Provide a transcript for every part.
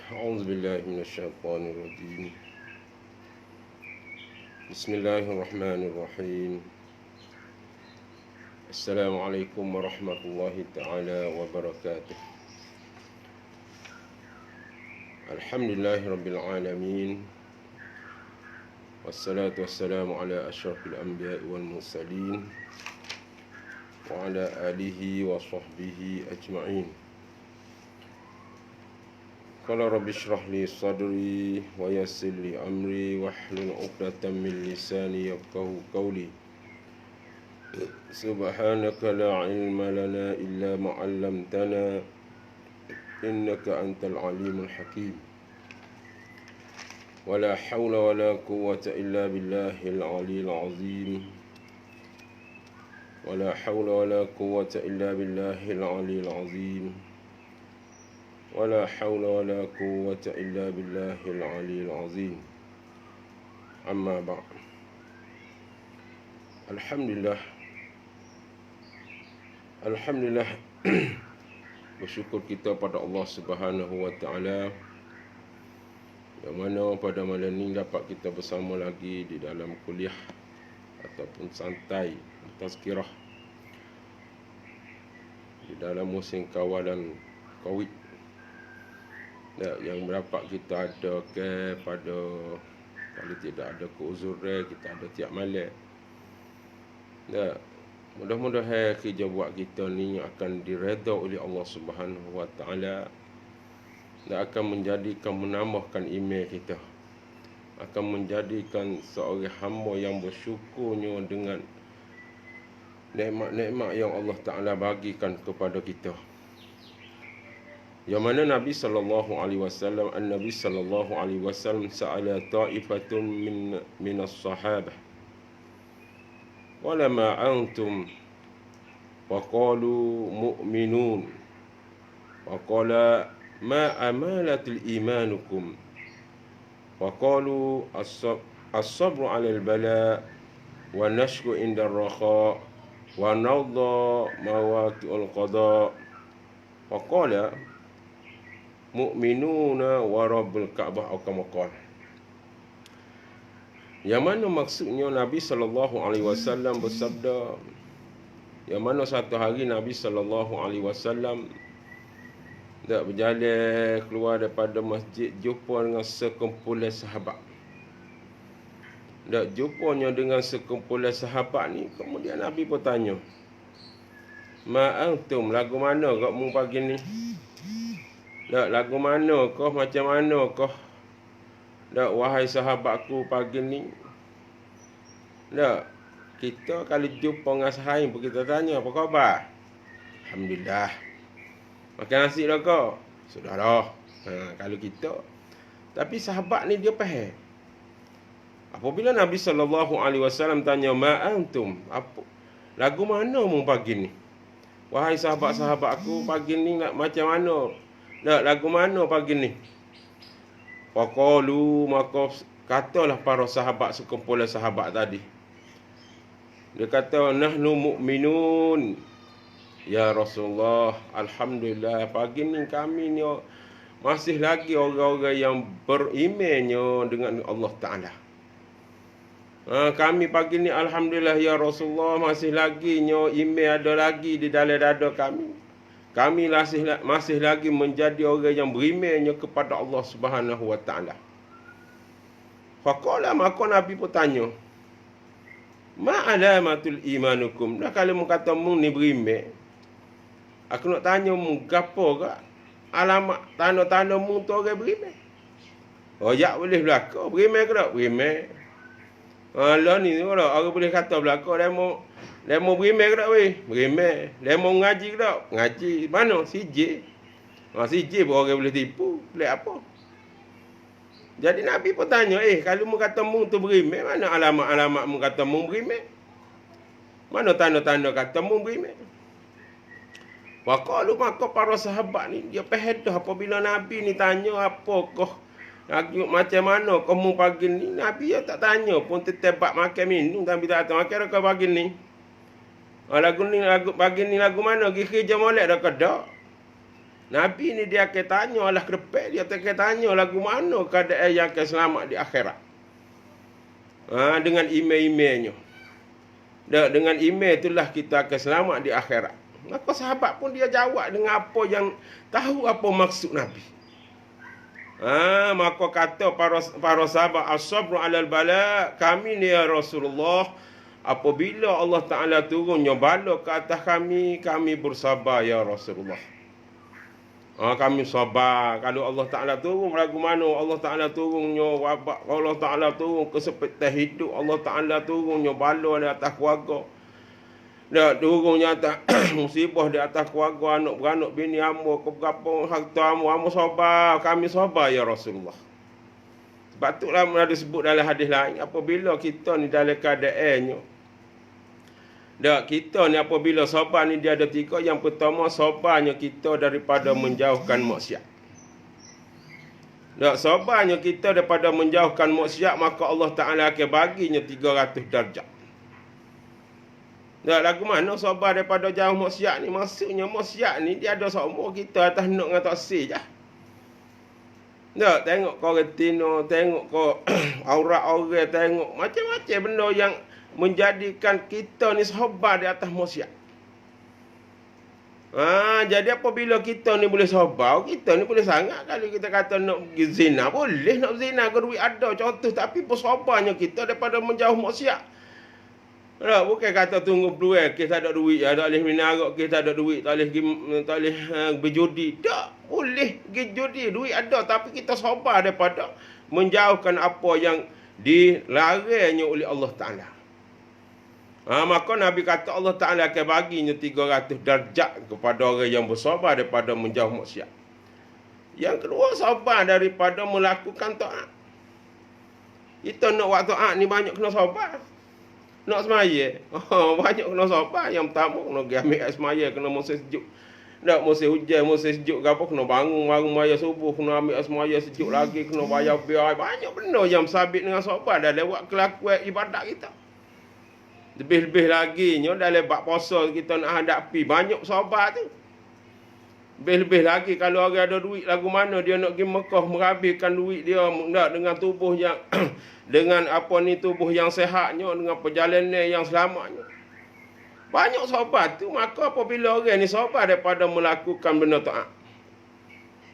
أعوذ بالله من الشيطان الرجيم. بسم الله الرحمن الرحيم. السلام عليكم ورحمة الله تعالى وبركاته. الحمد لله رب العالمين، والصلاة والسلام على أشرف الأنبياء والمرسلين وعلى آله وصحبه أجمعين. قال رب اشرح لي صدري ويسر لي أمري واحلل عقدة من لساني يفقهوا قولي. سبحانك لا علم لنا إلا ما علمتنا إنك أنت العليم الحكيم. ولا حول ولا قوة إلا بالله العلي العظيم. ولا حول ولا قوة إلا بالله العلي العظيم. ولا حول ولا قوة إلا بالله العلي العظيم. أما بعد. Alhamdulillah bersyukur kita pada Allah Subhanahu wa taala yang mana pada malam ini dapat kita bersama lagi di dalam kuliah ataupun santai tazkirah di dalam musim kawalan Covid yang dapat kita ada pada kalau tidak ada keuzuran kita ada tiap malam. Mudah-mudahan kerja buat kita ni akan diredha oleh Allah Subhanahu wa taala dan akan menambahkan iman kita, akan menjadikan seorang hamba yang bersyukurnya dengan nikmat-nikmat yang Allah Taala bagikan kepada kita. Yang mana Nabi sallallahu alaihi wasallam sa'ala ta'ifatun min as-sahabah ولما أنتم وقالوا مؤمنون وقال ما أمالة الإيمانكم وقالوا الصبر على البلاء والنشكر عند الرخاء ونرضى مواقع القضاء وقال مؤمنون ورب الكعبة أو كما قال. Yang mana maksudnya Nabi SAW bersabda, yang mana satu hari Nabi SAW tak berjalan keluar daripada masjid, jumpa dengan sekumpulan sahabat. Tak jumpanya dengan sekumpulan sahabat ni, kemudian Nabi pun tanya, "Ma'antum, lagu mana kamu pagi ni? Tak, lagu mana kau, macam mana kau? Tak, wahai sahabatku pagi ni." Tak, kita kalau jumpa dengan sahabat pun kita tanya, apa khabar? Alhamdulillah. Makan nasi dah kau? Sudah dah. Kalau kita. Tapi sahabat ni dia faham. Apabila Nabi SAW tanya, "Ma'antum, apa lagu mana mu pagi ni? Wahai sahabat-sahabat aku pagi ni nak macam mana? Tak, lagu mana pagi ni?" Waqalu, maka katalah para sahabat, sekumpulan sahabat tadi. Dia kata, "Nahnu mu'minun. Ya Rasulullah, alhamdulillah pagi ni kami ni masih lagi orang-orang yang berimannya dengan Allah Ta'ala. Kami pagi ni alhamdulillah ya Rasulullah masih lagi iman ada lagi di dalam dada kami. Kami masih lagi menjadi orang yang berimannya kepada Allah Subhanahu wa taala." Faqala, maka Nabi pun tanya, "Ma alamatul imanukum?" Dah kalau mu kata mu ni beriman, aku nak tanya mu gapo ke alamat tanda-tanda mu tu orang beriman? Oh, ya boleh belaka beriman ke tak? Beriman. Lah ni orang boleh kata belaka demo beriman ke tak weh? Beriman. Demo ngaji ke tak? Ngaji. Mana? CJ. CJ pun orang boleh tipu. Boleh apa? Jadi Nabi pun tanya, kalau mu kata mu tu beriman, mana alamat-alamat mu kata mu beriman? Mana tanda-tanda kata mu beriman? Waqalu, maka para sahabat ni dia faham apabila Nabi ni tanya apakah macam mana kamu pagi ni, Nabi ya tak tanya pun, tetap makan minum tapi tak tahu makan kau pagi ni. Lagu pagi ni lagu mana? Pergi kerja molek dah ke tak? Nabi ni dia akan tanya lah kerepek, dia akan tanya lagu mana keadaan yang akan selamat di akhirat. Dengan email-emailnya. Dengan email itulah kita akan selamat di akhirat. Maka sahabat pun dia jawab dengan apa yang tahu apa maksud Nabi. Maka kata para sahabat, as-sabru alal bala, kami ni ya Rasulullah, apabila Allah Ta'ala turunnya bala ke atas kami, kami bersabar ya Rasulullah. Kami sabar. Kalau Allah Ta'ala turun lagu mana, Allah Ta'ala turunnya wabak, Allah Ta'ala turun kesepitan hidup, Allah Ta'ala turunnya bala di atas keluarga, turunnya atas musibah di atas keluarga, anak beranak, bini hamba, keberapa harta hamba sabar. Kami sabar ya Rasulullah. Sebab itulah ada sebut dalam hadis lain, apabila kita ni dalam keadaannya, kita ni apabila sabar ni dia ada 3. Yang pertama, sabarnya kita daripada menjauhkan maksiat. Sabarnya kita daripada menjauhkan maksiat, maka Allah Ta'ala akan baginya 300 darjat. Lagu mana sabar daripada jauh maksiat ni? Maksudnya maksiat ni dia ada seumur kita atas nak dengan taksir je. Tengok kau retina, tengok kau aurat orang, tengok macam-macam benda yang menjadikan kita ni sabar di atas maksiat. Jadi apabila kita ni boleh sabar, kita ni boleh sangat. Kalau kita kata nak pergi zina, boleh nak zina, ke duit ada contoh, tapi bersabarnya kita daripada menjauh maksiat. Bukan kata tunggu peluang, kita tak ada duit, tak boleh minum, kita tak ada duit, tak boleh berjudi. Tak, boleh pergi judi, duit ada, tapi kita sabar daripada menjauhkan apa yang dilarangnya oleh Allah Ta'ala. Maka Nabi kata Allah Ta'ala akan baginya 300 darjat kepada orang yang bersabar daripada menjauh maksiat. Yang kedua, sabar daripada melakukan taat. Kita nak buat taat ni banyak kena sabar. Nak semaya, banyak kena sabar. Yang pertama, kena pergi ambil air semaya, kena musim sejuk. Tak musim hujan, musim sejuk ke apa, kena bangun maya subuh, kena ambil air semaya sejuk lagi, kena bayar biar. Banyak benda yang sabit dengan sabar dah lewat kelakuan ibadat kita. Lebih-lebih lagi, dalam bab puasa kita nak hadapi, banyak sabar tu. Lebih-lebih lagi kalau orang ada duit lagu mana dia nak pergi Mekah menghabiskan duit dia dengan tubuh yang dengan tubuh yang sehatnya, dengan perjalanan yang selamatnya. Banyak sabar tu, maka apabila orang ni sabar daripada melakukan benda taat.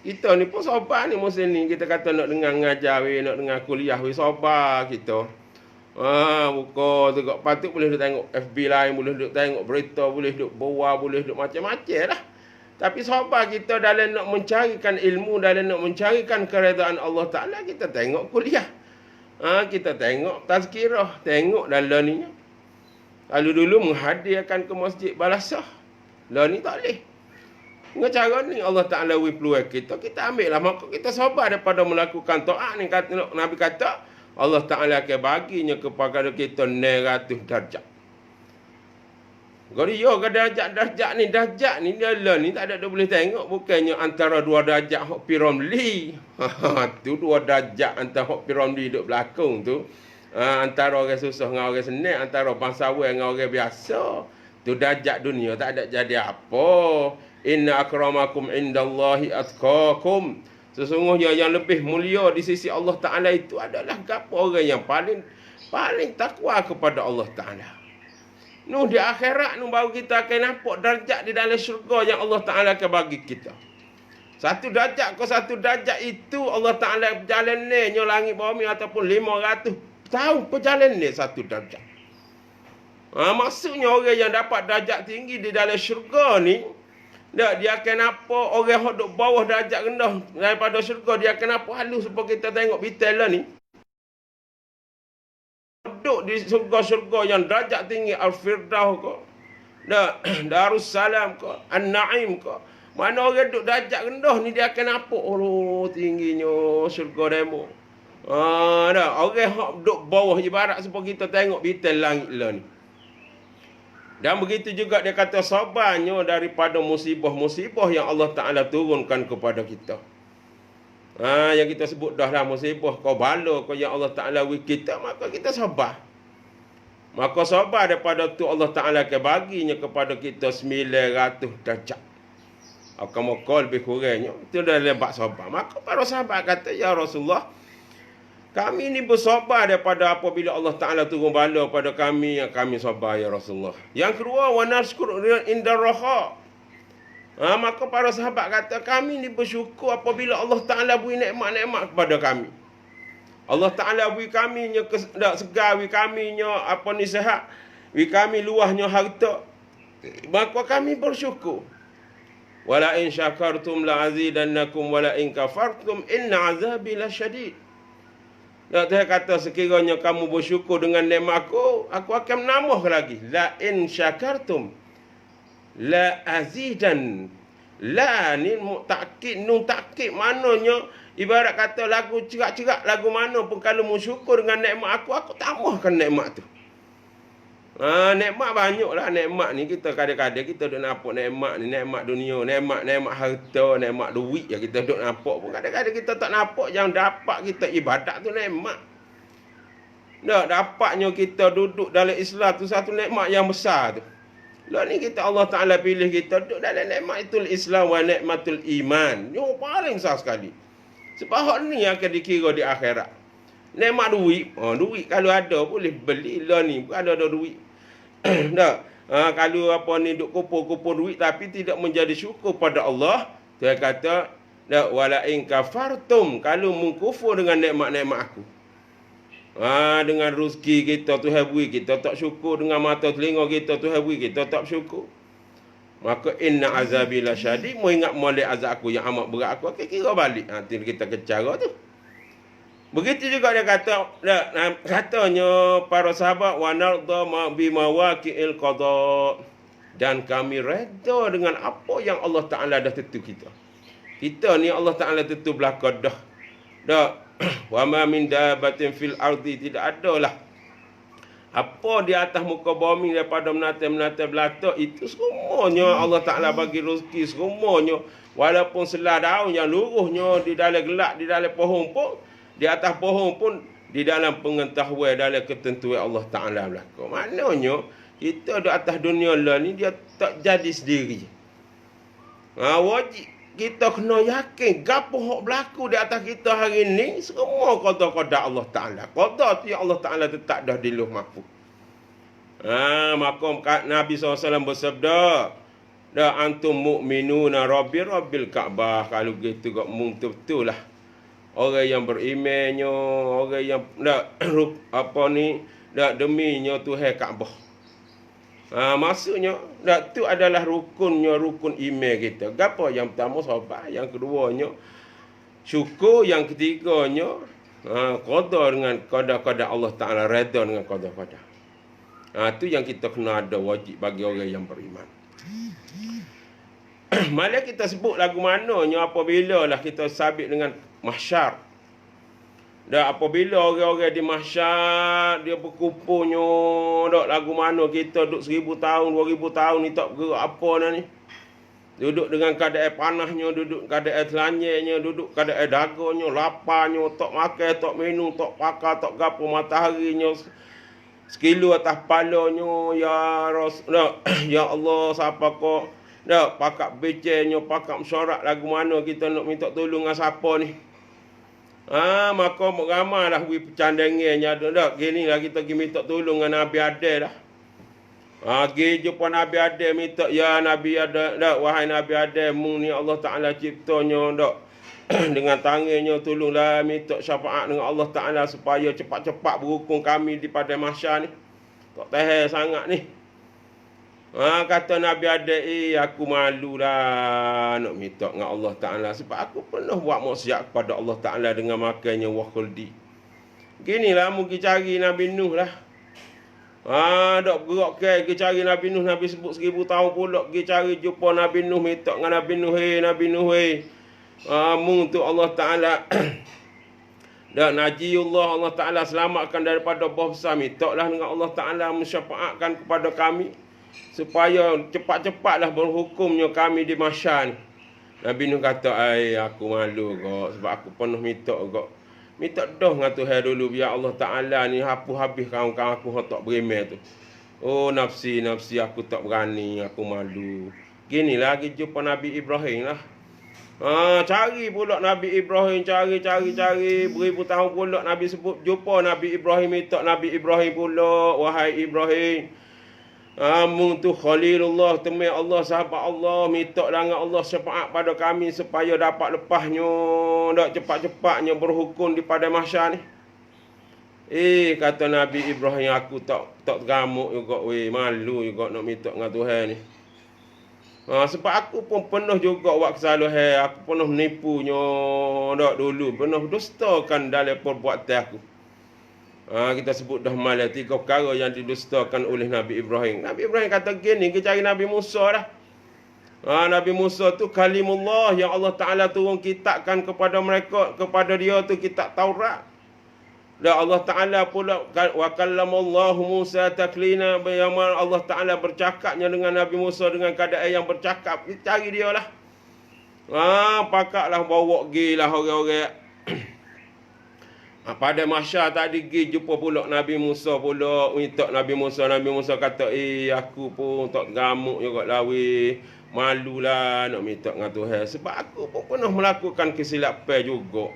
Kita ni pun sabar ni musim ni, kita kata nak dengar ngajar, nak dengar kuliah, sabar kita. Buka tengok, patut boleh duk tengok FB lain, boleh duk tengok berita, boleh duk bawa, boleh duk macam-macam lah. Tapi sabar kita dalam nak mencarikan ilmu, dalam nak mencarikan keredaan Allah Ta'ala, kita tengok kuliah. Kita tengok tazkirah, tengok dalam ni. Kalau dulu menghadiahkan ke masjid balasah, lah ni tak boleh. Dengan cara ni Allah Ta'ala beri peluang kita ambil lah. Maka kita sabar daripada melakukan taat ni. Nabi kata, Allah Ta'ala akan baginya kepada kita 900 darjat. Kalau dia ke darjat ni dia lah ni tak ada dia boleh tengok. Bukannya antara 2 darjat hok Piramli. Tu 2 darjat antara hok Piramli duduk belakang tu. Antara orang susah dengan orang senang, antara bangsawan dengan orang biasa. Tu darjat dunia tak ada jadi apa. Inna akramakum indallahi atqakum. Sesungguhnya yang lebih mulia di sisi Allah Ta'ala itu adalah orang yang paling takwa kepada Allah Ta'ala. Di akhirat baru kita akan nampak darjat di dalam syurga yang Allah Ta'ala akan bagi kita. 1 darjat ke 1 darjat itu Allah Ta'ala perjalanannya langit bumi ataupun 500 tahun perjalanan 1 darjat. Maksudnya orang yang dapat darjat tinggi di dalam syurga ni, dia akan nampak orang yang duduk bawah darjat rendah daripada syurga, dia akan nampak halus seperti kita tengok bitel lah ni. Duduk di syurga-syurga yang darjat tinggi, Al-Firdaus ke, Darussalam ke, An-Naim ke. Mana orang duduk darjat rendah ni dia akan nampak, tingginya syurga demo. Orang yang duduk bawah ibarat seperti kita tengok bitel langit lah ni. Dan begitu juga dia kata sabarnya daripada musibah-musibah yang Allah Ta'ala turunkan kepada kita. Yang kita sebut dah lah musibah, kau bala kau yang Allah Ta'ala beri kita, maka kita sabar. Maka sabar daripada tu Allah Ta'ala akan baginya kepada kita 900 darjat. Akan lebih kurangnya. Itu dah lebat sabar. Maka para sahabat kata, ya Rasulullah, kami ni bersabar daripada apabila Allah Ta'ala turun bala pada kami, yang kami sabar ya Rasulullah. Yang kedua, wa nashkur inda raha. Maka para sahabat kata, kami ni bersyukur apabila Allah Ta'ala beri nikmat-nikmat kepada kami. Allah Ta'ala beri kami segar, beri kami sihat, beri kami luahnya harta. Maka kami bersyukur. Wala in syakartum la azidannakum wala in kafartum inna azabi lasyadid. Dia kata sekiranya kamu bersyukur dengan nikmat aku akan menambah lagi. La in syakartum la azidan. La ni nun takkid maknanya ibarat kata lagu cerak-cerak lagu mana pun kalau bersyukur dengan nikmat aku tambahkan nikmat tu. Nikmat banyaklah nikmat ni. Kita kadang-kadang kita duk nampak nikmat ni, nikmat dunia, nikmat harta, nikmat duit yang kita duk nampak pun kadang-kadang kita tak nampak yang dapat kita ibadat tu nikmat. Dapatnya kita duduk dalam Islam tu satu nikmat yang besar tu. Lah ni kita Allah Taala pilih kita duduk dalam nikmatul Islam wa nikmatul iman. Yang paling besar sekali. Sebab hak ni akan dikira di akhirat. Nikmat duit, duit kalau ada boleh beli lah ni, bukan ada duit. Kalau duk kumpul-kumpul duit tapi tidak menjadi syukur pada Allah, dia kata wala in kafartum, kalau mengkufur dengan nikmat-nikmat aku. Dengan rezeki kita Tuhan beri, kita tak syukur, dengan mata telinga kita Tuhan beri, kita tak syukur. Maka inna azabi lasyadid, mu ingat molek azab aku yang amat berat aku akan kira balik. Nanti kita kecara tu. Begitu juga dia kata, katanya para sahabat wa narda bima waqi'il qada, dan kami redha dengan apa yang Allah Taala dah tentu kita. Kita ni Allah Taala tentu belaka dah. Wa ma min dabatin fil ardi, tidak adalah apa di atas muka bumi daripada menatai belata, itu semuanya Allah Taala bagi rezeki semuanya. Walaupun selai daun yang luruhnya di dalam gelap, di dalam pohon pun, di atas pohon pun, di dalam pengetahuan, dalam ketentuan Allah Ta'ala berlaku. Maknanya, kita di atas dunia lah ni, dia tak jadi sendiri. Wajib kita kena yakin, gapo hak berlaku di atas kita hari ni, semua qada-qada Allah Ta'ala. Qada tu yang Allah Ta'ala tetap dah di Lauh Mahfuz. Maka Nabi SAW bersabda, antum mu'minuna rabbil Ka'bah. Kalau gitu, betul lah. Orang yang berimannya, orang yang deminya Tuhan Kaabah. Maksudnya tu adalah rukun iman kita. Gapo yang pertama sabar, yang keduanya syukur, yang ketiganya qada dengan qada Allah Taala, redha dengan qada. Tu yang kita kena ada wajib bagi orang yang beriman. Malah kita sebut lagu mananya apabila lah kita sabit dengan mahsyar. Dan apabila orang-orang di mahsyar dia berkumpulnya, lagu mana kita duduk 1000 tahun, 2000 tahun ni tak gerak apa dah ni. Duduk dengan keadaan panasnya, duduk keadaan telanjangnya, duduk keadaan dagangnya, laparnya, tak makan, tak minum, tak pakar, tak gapo, mataharinya sekilo atas palanya, ya Allah, siapa kau pakak becennya, pakak mesyuarat lagu mana kita nak minta tolong dengan siapa ni. Maka ramai lah pecandangannya dah. Gini lah kita pergi minta tolong dengan Nabi Adam dah. Pergi jumpa Nabi Adam minta, ya Nabi Adam, wahai Nabi Adam, mu ni Allah Ta'ala ciptanya dengan tangannya, tolonglah minta syafaat dengan Allah Ta'ala supaya cepat-cepat berhukum kami di padang mahsyar ni. Tak tahan sangat ni. Kata Nabi Adam, aku malulah nak minta dengan Allah Ta'ala sebab aku pernah buat maksiat kepada Allah Ta'ala dengan makannya wakhuldi. Ginilah mu pergi cari Nabi Nuh lah. Dok gerak pergi cari Nabi Nuh, Nabi sebut 1000 tahun pula pergi cari jumpa Nabi Nuh, minta dengan Nabi Nuh, Nabi Nuh, mu tu Allah Ta'ala dan najiullah, Allah Ta'ala selamatkan daripada bau besar, mintalah dengan Allah Ta'ala mensyafaatkan kepada kami supaya cepat-cepatlah berhukumnya kami di mahsyar ni. Nabi Nuh kata, aku malu kok sebab aku pernah minta kok. Minta dah dengan Tuhan dulu biar Allah Ta'ala ni hapus habis kawan-kawan aku yang tak beriman tu. Nafsi aku tak berani, aku malu. Gini lagi jumpa Nabi Ibrahim lah. Cari pula Nabi Ibrahim, cari. Beribu tahun pula Nabi sebut jumpa Nabi Ibrahim, minta Nabi Ibrahim pula, wahai Ibrahim. Mung tu Khalilullah, temui Allah, sahabat Allah, minta dengan Allah syafaat pada kami supaya dapat lepasnya, dak cepat-cepatnya berhukum di pada mahsyar ni. Kata Nabi Ibrahim, aku tak teramuk juga, malu juga nak minta dengan Tuhan ni. Sebab aku pun penuh juga buat kesalahan, aku penuh menipunya dak dulu, penuh dustakan dalam perbuatan aku. Kita sebut dah malam 3 perkara yang didustakan oleh Nabi Ibrahim. Nabi Ibrahim kata gini, kita cari Nabi Musa dah. Nabi Musa tu kalimullah yang Allah Ta'ala turun kitabkan kepada mereka, kepada dia tu kitab Taurat. Dan Allah Ta'ala pula wa kallamallahu Musa taklina, yang Allah Ta'ala bercakapnya dengan Nabi Musa dengan keadaan yang bercakap. Kita cari dia lah. Pakaklah bawa pergi lah orang-orang. Pada mahsyar tadi pergi jumpa pula Nabi Musa pula, minta Nabi Musa. Nabi Musa kata, aku pun tak gamuk juga lah weh. Malulah nak minta dengan Tuhan. Sebab aku pun pernah melakukan kesilapan juga.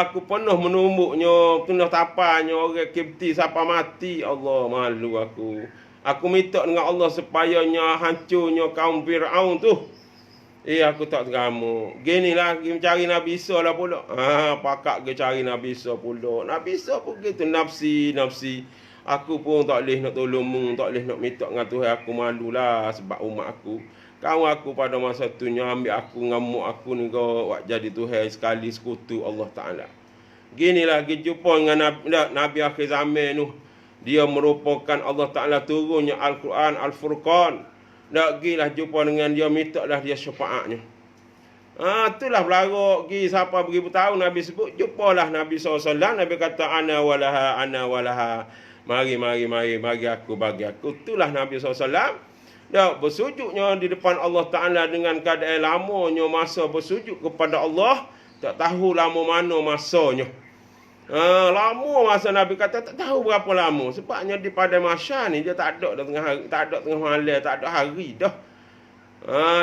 Aku pernah menumbuknya, pernah tapanya orang Kipti sampai mati. Allah, malu aku. Aku minta dengan Allah supayanya hancurnya kaum Fir'aun tu. Aku tak tergamuk. Gini lah, pergi mencari Nabi Isa lah pula. Pakak pergi cari Nabi Isa pula. Nabi Isa pun gitu, nafsi. Aku pun tak boleh nak tolong, tak boleh nak minta dengan Tuhan. Aku malulah sebab umat aku. Kawan aku pada masa tu ambil aku, ngamuk aku ni kau buat jadi Tuhan sekali sekutu Allah Ta'ala. Ginilah kita jumpa dengan Nabi akhir zaman tu. Dia merupakan Allah Ta'ala turunnya Al-Quran, Al-Furqan. Nak gilah jumpa dengan dia, minta lah dia syafaatnya. Itulah belarok pergi siapa beribu tahun Nabi sebut, jumpalah Nabi SAW. Nabi kata ana walaha. Mari bagi aku. Itulah Nabi SAW. Dia bersujudnya di depan Allah Ta'ala dengan keadaan lamanya masa bersujud kepada Allah. Tak tahu lama mana masanya. Lama masa Nabi kata tak tahu berapa lama. Sebabnya di pada mahsyar ni dia tak ada tengah hari, tak ada tengah malam, tak ada hari dah.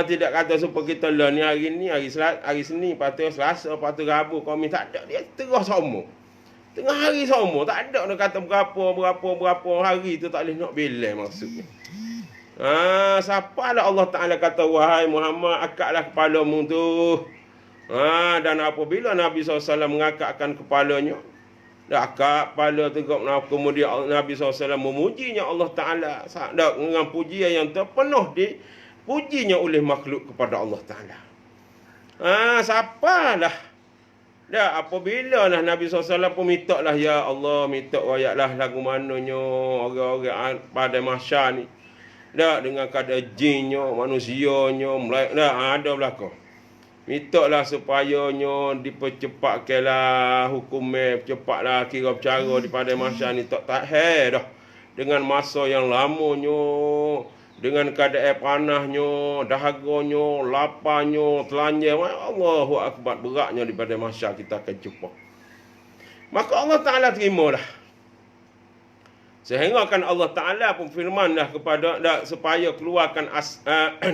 Tidak kata supaya kita lah ni hari Senin, lepas tu Selasa, lepas tu Rabu, kami tak ada. Dia terus sama. Tengah hari sama. Tak ada nak kata berapa hari tu tak boleh nak bilang maksudnya. Siapa lah Allah Ta'ala kata, wahai Muhammad, akaklah kepalamu tu. Dan apabila Nabi SAW mengakakkan kepalanya, akak kepala tu, kemudian Nabi SAW memujinya Allah Ta'ala dengan pujian yang terpenuh dipujinya oleh makhluk kepada Allah Ta'ala. Siapa lah. Apabila lah Nabi SAW pun minta lah, ya Allah, minta wayaklah lagu mananya orang-orang pada mahsyar ni. Dengan keadaan jinnya, manusianya, ada belakang. Minta lah supayanya dipercepatkanlah hukumnya, cepatlah kira bercara daripada masa ni tak dah. Dengan masa yang lamanya, dengan keadaan panahnya, dahaganya, laparnya, telanjang. Allahu Akbar, beratnya daripada masa kita akan jumpa. Maka Allah Ta'ala terimalah. Sehingga kan Allah Ta'ala pun firman dah kepada supaya keluarkan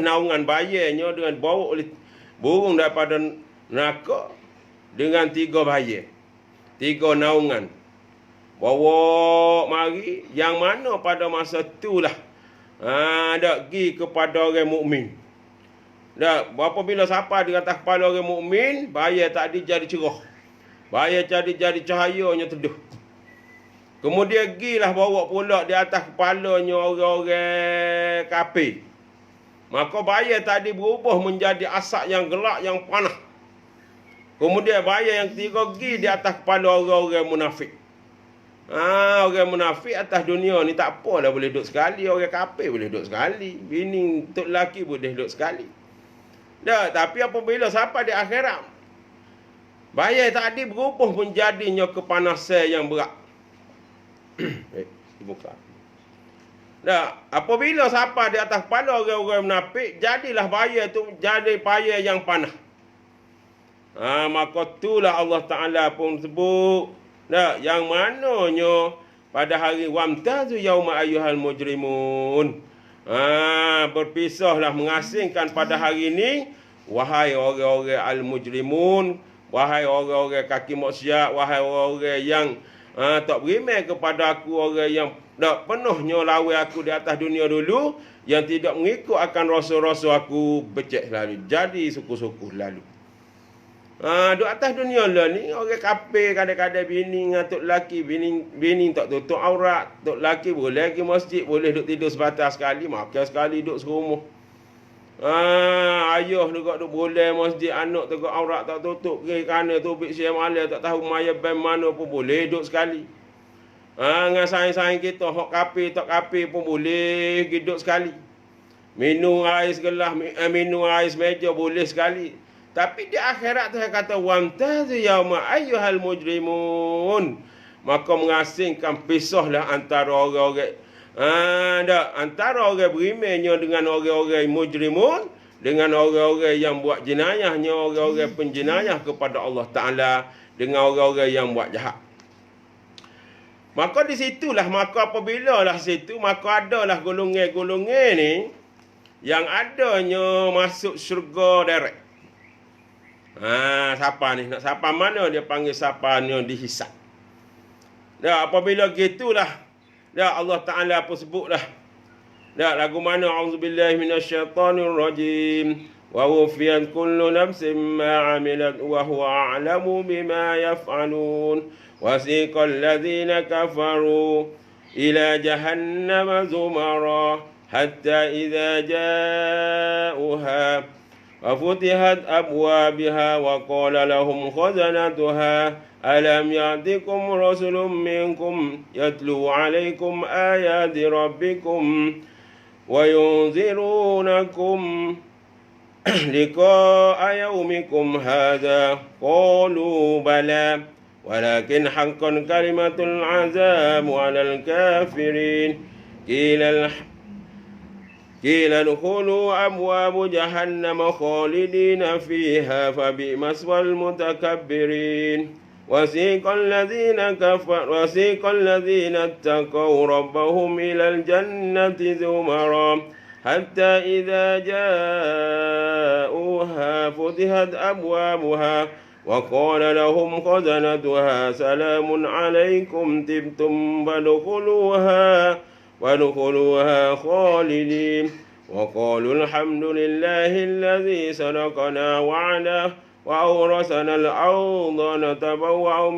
naungan bayarnya dengan bawa oleh burung daripada neraka dengan 3 bayar. 3 naungan. Bawa mari yang mana pada masa itulah dak pergi kepada orang mukmin. Apabila siapa di atas kepala orang mukmin, bayar tadi jadi cerah. Bayar jadi cahayanya teduh. Kemudian gilah bawa pula di atas kepalanya orang-orang kafir. Maka bayar tadi berubah menjadi asap yang gelap, yang panas. Kemudian bayar yang ketiga pergi di atas kepala orang-orang munafik. Orang munafik atas dunia ni tak apalah boleh duduk sekali. Orang kafir boleh duduk sekali. Bini untuk lelaki boleh duduk sekali. Tapi apabila sampai di akhirat, bayar tadi berubah menjadinya kepanasan yang berat. Buka. Apabila sampai di atas kepala orang-orang munafik, jadilah bayar tu jadi bayar yang panas. Maka itulah Allah Ta'ala pun sebut, yang mananya pada hari wamtazu yauma ayyuhal mujrimun. Berpisahlah mengasingkan pada hari ini. Wahai orang-orang al-mujrimun, wahai orang-orang kaki maksiat, wahai orang-orang yang tak beriman kepada aku, orang yang tak penuhnya lawan aku di atas dunia dulu, yang tidak mengikut akan rasa-rasa aku, becek lalu, jadi suku-suku lalu. Di atas dunia lah ni, orang kafir kadang-kadang bini ngatuk lelaki, bini tak tutup aurat, tok lelaki boleh pergi masjid, boleh duduk tidur sebatas sekali, makan sekali duduk serumah. Ayah juga duduk boleh masjid, anak tegak aurat tak tutup, kerana tubik siam malam tak tahu maya band mana pun boleh duduk sekali. Dengan saing-saing kita, hok kafir tak kafir pun boleh duduk sekali. Minum air segelas, minum air semeja boleh sekali. Tapi di akhirat Tuhan kata, wamtazu yauma ayyuhal mujrimun. Maka mengasingkan, pisahlah antara orang-orang antara orang berimannya dengan orang-orang mujrimun, dengan orang-orang yang buat jenayahnya, orang-orang penjenayah kepada Allah Ta'ala, dengan orang-orang yang buat jahat. Maka di situlah, maka apabila lah situ, maka adalah golongan-golongan ni yang adanya masuk syurga direct. Siapa ni? Nak siapa mana dia panggil siapa ni dihisap. Dah apabila gitulah, dah Allah Taala pun sebutlah. Dah lagu mana auzubillahi minasyaitonir rajim. Wa wufiyat kullu nafsin ma 'amilat wa huwa a'lamu bima yaf'alun. Wasiqal ladzina kafaru ila jahannama zumara hatta idza ja'uha وفتحت أبوابها وقال لهم خزنتها ألم يأتكم رسل منكم يتلو عليكم آيات ربكم وينذرونكم لقاء يومكم هذا قالوا بلى ولكن حقا كلمة العذاب على الكافرين قيل ادخلوا أبواب جهنم خالدين فيها فبئس مثوى المتكبرين وسيق الذين اتقوا ربهم إلى الجنة زمرا حتى إذا جاءوها فتحت أبوابها وقال لهم خزنتها سلام عليكم طبتم وادخلوها خالدين وقالوا الحمد لله الذي صدقنا وعده وأورثنا الأرض نتبوأ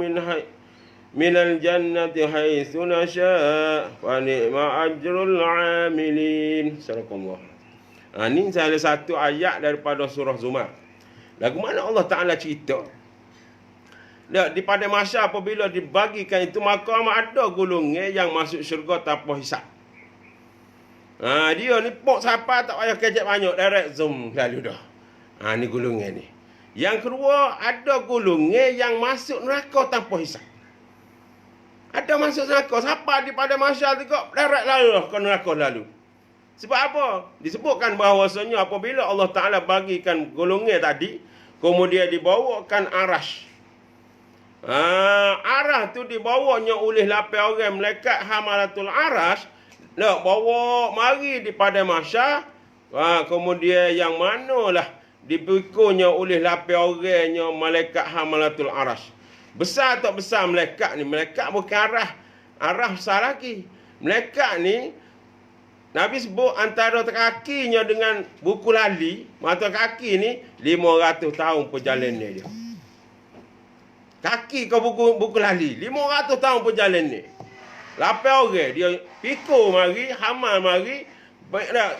من الجنة حيث نشاء ونعم أجر العاملين. Sadaq Allah. Ini salah satu ayat daripada surah Zumar. Lagu mana Allah Ta'ala cerita, di pada masa apabila dibagikan itu, maka ada golongan yang masuk syurga tanpa hisap. Dia ni pok siapa tak payah kejap banyak, direct zoom lalu dah. Ni golongan ni. Yang kedua, ada golongan yang masuk neraka tanpa hisap. Ada masuk neraka, siapa di pada masa tu kok direct lalu ke neraka lalu. Sebab apa? Disebutkan bahawasanya apabila Allah Ta'ala bagikan golongan tadi, kemudian dibawakan arash. Arah tu dibawanya oleh 8 orang malaikat hamalatul arash, nak bawa mari di pada mahsyar. Kemudian yang manalah dipikulnya oleh 8 orangnya malaikat hamalatul arash. Besar tak besar malaikat ni? Malaikat bukan arah besar lagi. Malaikat ni Nabi sebut antara kakinya dengan buku lali, mata kaki ni 500 tahun perjalanan dia. Kaki kau buku lali 500 tahun perjalanan ni. 8 orang dia pikul mari, hamal mari,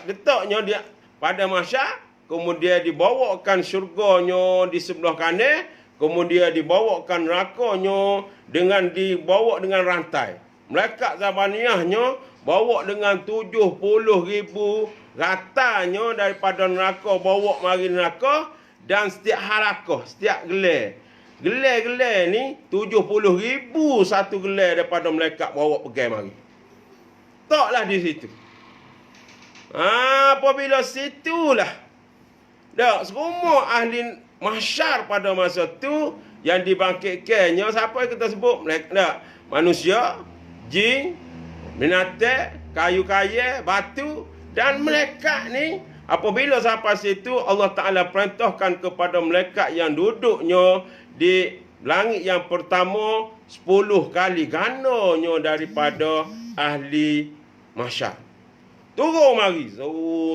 letaknya dia pada mahsyar, kemudian dibawakan syurganya di sebelah kanan, kemudian dibawakan nerakanya dibawa dengan rantai. Malaikat Zabaniyahnya bawa dengan 70,000 ratanya daripada neraka, bawa mari neraka, dan setiap halakah, setiap gelar ni 70,000 satu gelar daripada malaikat bawa pergi mari. Taklah di situ. Apabila situlah dah semua ahli mahsyar pada masa tu yang dibangkitkannya, siapa yang kita sebut? Manusia, jin, binatang, kayu-kayu, batu Dan malaikat ni, apabila sampai situ, Allah Ta'ala perintahkan kepada malaikat yang duduknya di langit yang pertama 10 kali gandanya daripada ahli mahsyar. Turun mari.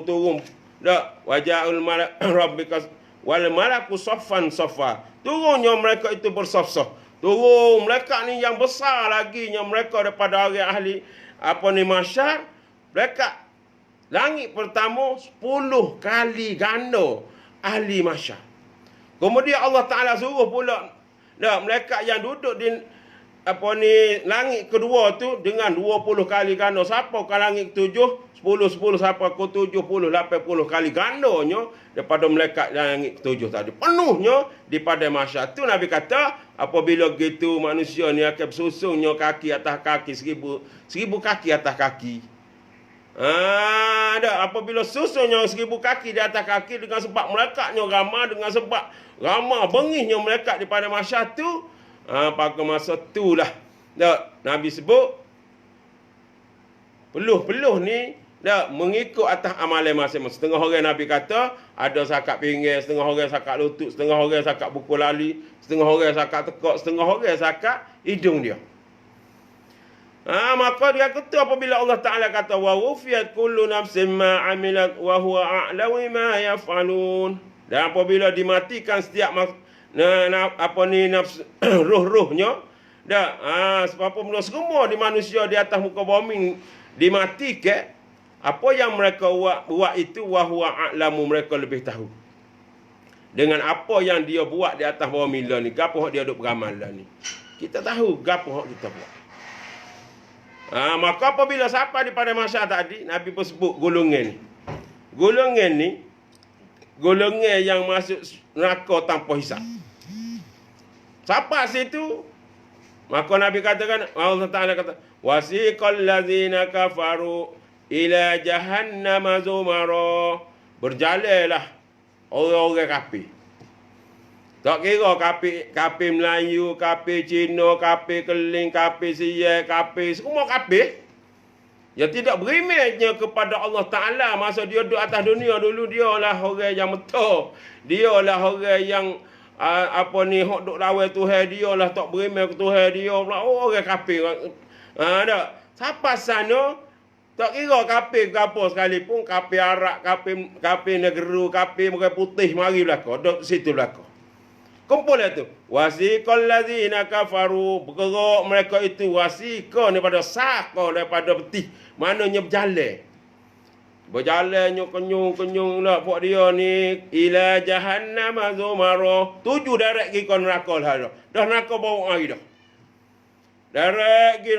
Turun. Dak waja'ul malak rabbika wal malaku saffan saffa. Turunnya mereka itu bersaf-saf. Turun mereka ni yang besar lagi nya mereka daripada ahli mahsyar. Mereka langit pertama 10 kali ganda ahli mahsyar. Kemudian Allah Ta'ala suruh pula mereka yang duduk di langit kedua tu dengan 20 kali ganda. Siapa ke langit 7, 10 siapa ke 70, 80 kali gandanya daripada malaikat langit 7 tadi. Penuhnya di pada mahsyar tu Nabi kata apabila gitu manusia ni akan bersusungnya kaki atas kaki 1000 kaki atas kaki. Apabila susunnya 1000 kaki di atas kaki dengan sebab melekatnya ramah, dengan sebab ramah bengihnya melekat di pada mahsyar tu, pada masa itulah Nabi sebut peluh-peluh ni mengikut atas amalan masing-masing. Setengah orang Nabi kata ada sakat pinggir, setengah orang sakat lutut, setengah orang sakat buku lali, setengah orang sakat tekak, setengah orang sakat hidung dia. Maka dia kata apabila Allah Ta'ala kata wa wufiyat kullu nafsin ma amilat wa huwa a'lamu ma yaf'alun. Dan apabila dimatikan setiap nafsu ruh-ruhnya sebab apa semua di manusia di atas muka bumi dimatikan, apa yang mereka buat itu wa huwa a'lamu, mereka lebih tahu dengan apa yang dia buat di atas bumi lah ni. Gapo hak dia duk beramal lah ni, kita tahu gapo hak kita buat. Maka apabila sampai di pada masa tadi, Nabi pun sebut golongan ni. Golongan yang masuk neraka tanpa hisab. Sampai situ, maka Nabi katakan, Allah Ta'ala kata, wasiqal ladzina kafaru ila jahannama zumara. Berjalanlah orang-orang kafir. Tak kira kafir Melayu, kafir Cina, kafir Keling, kafir Siak, kafir semua kafir. Yang tidak berimannya kepada Allah Ta'ala masa dia duduk atas dunia dulu, dia lah orang yang betul. Dia lah orang yang hok duk lawan Tuhan, dia lah tak beriman ke Tuhan, dia pula orang kafir. Sampai sana tak kira kafir gapo sekalipun, kafir Arab, kafir negeri, kafir orang putih mari belaka, duduk situ belaka. Kumpul itu. Wasiqal ladzina kafaru. Bergerak mereka itu. Wasiqa daripada saqa, daripada betih. Maknanya berjalan. Berjalan kenyung lah buat dia ni. Ila jahannam zumara. 7 darab pergi ke neraka lah. Dah neraka bawa air dah. Darab pergi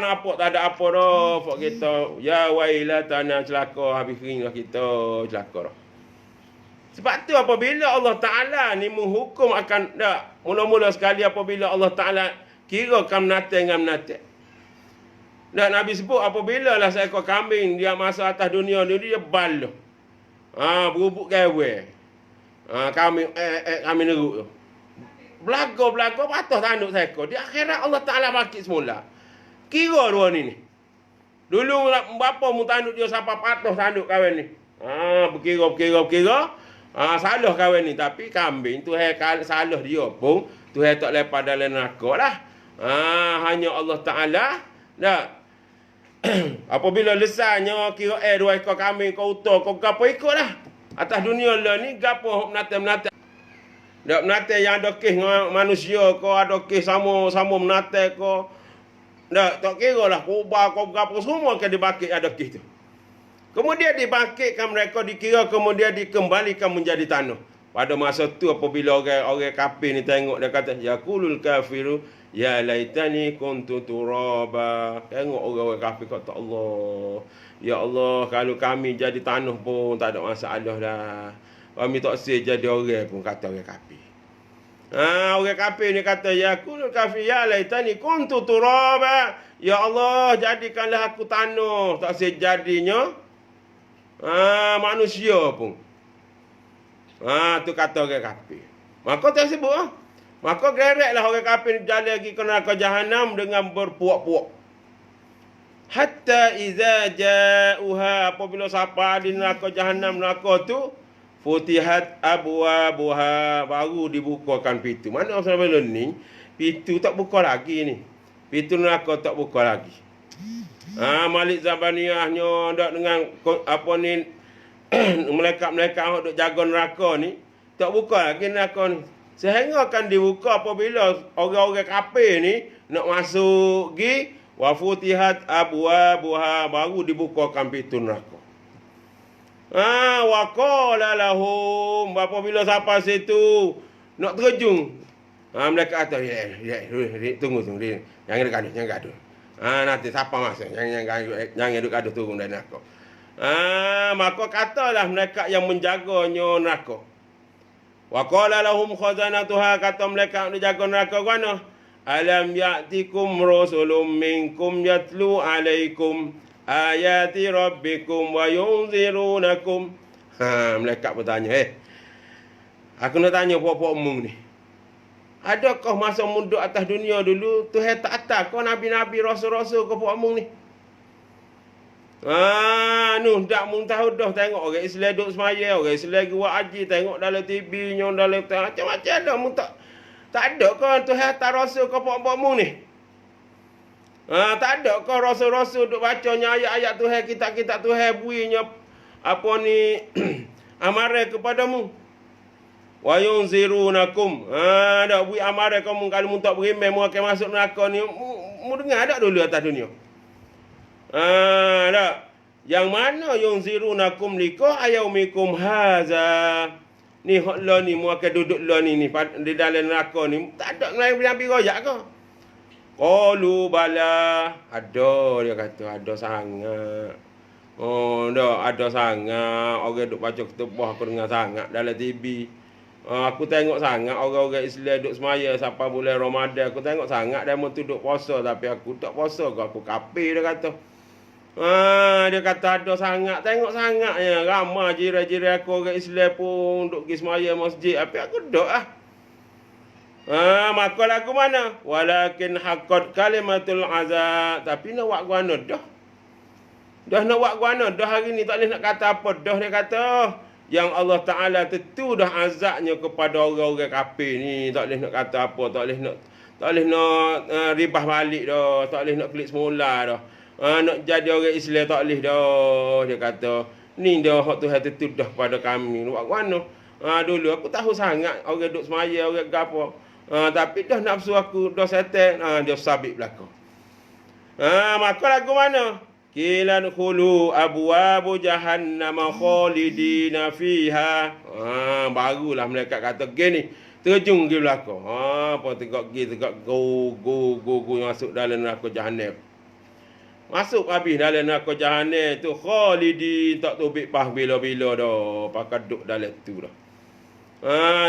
nampak tak ada apa dah. Buat kita. Ya wailatana celaka. Habis kering lah kita. Celaka dah. Sebab tu apabila Allah Ta'ala ni menghukum akan mula-mula sekali apabila Allah Ta'ala kira kam menate dengan menate. Nabi sebut apabila lah seekor kambing dia masa atas dunia ni dia bal. Berubuk gawe. Kambing neruk tu. Belaga patah tanduk seekor. Di akhirat Allah Ta'ala bangkit semula. Kira dua ni. Dulu bapa mu tanduk dia sampai patah tanduk kawan ni. Berkira. Salah kawan ni, tapi kambing tu salah dia pun Tuhan tak lepas dalam neraka lah. Hanya Allah Ta'ala apabila lesanya kira dua ekor kambing kau utuh kau gapo ikut lah. Atas dunia lah ni gapo menate yang ada kes manusia kau ada kes sama menate kau. Tak kira lah kubah kau gapo semua akan dibangkit ada kes tu. Kemudian dibangkitkan mereka, dikira kemudian dikembalikan menjadi tanah. Pada masa tu apabila orang kafir ni tengok, dia kata yaqulul kafiru ya laitani kuntu turaba. Tengok orang kafir kata Allah, ya Allah kalau kami jadi tanah pun tak ada masalah dah. Kami tak sih jadi orang pun, kata orang kafir. Orang kafir ni kata yaqulul kafir ya laitani kuntu turaba. Ya Allah jadikanlah aku tanah, tak sih jadinya manusia pun. Tu kata orang kafir. Maka tersebut maka gereklah orang kafir jalan lagi ke neraka jahanam dengan berpuak-puak. Hatta iza ja'uha, apabila sampai di neraka Jahannam, neraka tu futihat abwabuha, baru dibukakan pintu. Mana sebelum ni pintu tak buka lagi ni. Pintu neraka tak buka lagi. Malik Zabaniyahnya dak dengan apa ni malaikat-malaikat hok duk jaga neraka ni, tak buka lagi neraka ni. Sehingga akan dibuka apabila orang-orang kafir ni nak masuk gi wa futihat abwabuha, baru dibukakan pintu neraka. Wa qala lahum, apabila sampai situ nak terjun, mereka kata tunggu jangan gaduh. Nanti siapa masuk jangan gaduh turun dari neraka. Maka katalah mereka yang menjaganya neraka. Wa qala lahum khazanatuha, kata mereka yang jaga neraka mana? Alam ya'tikum rasulun minkum yatlu alaikum ayati rabbikum wa yunzirunakum. Mereka bertanya, aku nak tanya puak-puak umum ni. Adakah masa muduk atas dunia dulu Tuhan tak atas kau nabi-nabi rasul-rasul ke puak umum ni? Dak mung tahu dah tengok orang Islam duk semaya, orang Islam buat haji, tengok dalam TV nya, dalam macam-macam ada mung tak ada ke Tuhan tak rasul ke puak-puak mung ni? Tak ada ke rasul-rasul duk bacanya ayat-ayat Tuhan, kitab-kitab Tuhan buinya apa ni amaran kepadamu. Wa yunzirunakum. Dak bui amaran kamu kalau mu tak beriman mu akan masuk neraka ni. Mu dengar tak dulu atas dunia? Tak. Yang mana yunzirunakum liqa ayaumikum haza. Ni hok lo ni mu akan duduk lo ni di dalam neraka ni. Tak ada nabi royak ke? Qalu bala. Ada, dia kata ada sangat. Dak ada sangat. Orang duk baca ketubah aku dengar sangat dalam TV. Aku tengok sangat orang-orang Islam duk semaya sampai bulan Ramadan. Aku tengok sangat dia mau duduk puasa, tapi aku tak puasa ke, aku kafir dia kata. Dia kata ada sangat, tengok sangat ya. Ramai jiran-jiran aku orang Islam pun duk pergi semaya masjid, tapi aku duk maka lagu mana? Walakin haqqat kalimatul azab. Tapi nak buat guana dah. Dah nak buat guana dah hari ni, tak boleh nak kata apa dah. Dia kata yang Allah Ta'ala tentu dah azabnya kepada orang-orang kafir ni. Tak boleh nak kata apa, tak boleh nak ribah balik dah, tak boleh nak klik semula dah. Nak jadi orang Islam tak boleh dah. Dia kata ni dah hak Tuhan tentu dah pada kami. Buat mana? Dulu aku tahu sangat orang duk semaya, orang gapo. Tapi dah nafsu aku dah setan, dia sabit belaka. Maka lagu mana? Kilan khulu abwabu jahannam khalidina fiha. Barulah mereka kata gini, terjun pergi belaka. Apa tegak go masuk dalam neraka Jahannam. Masuk habis dalam neraka Jahannam tu khalidin, tak tubik pah bila-bila dah. Pakai duduk dalam tu dah.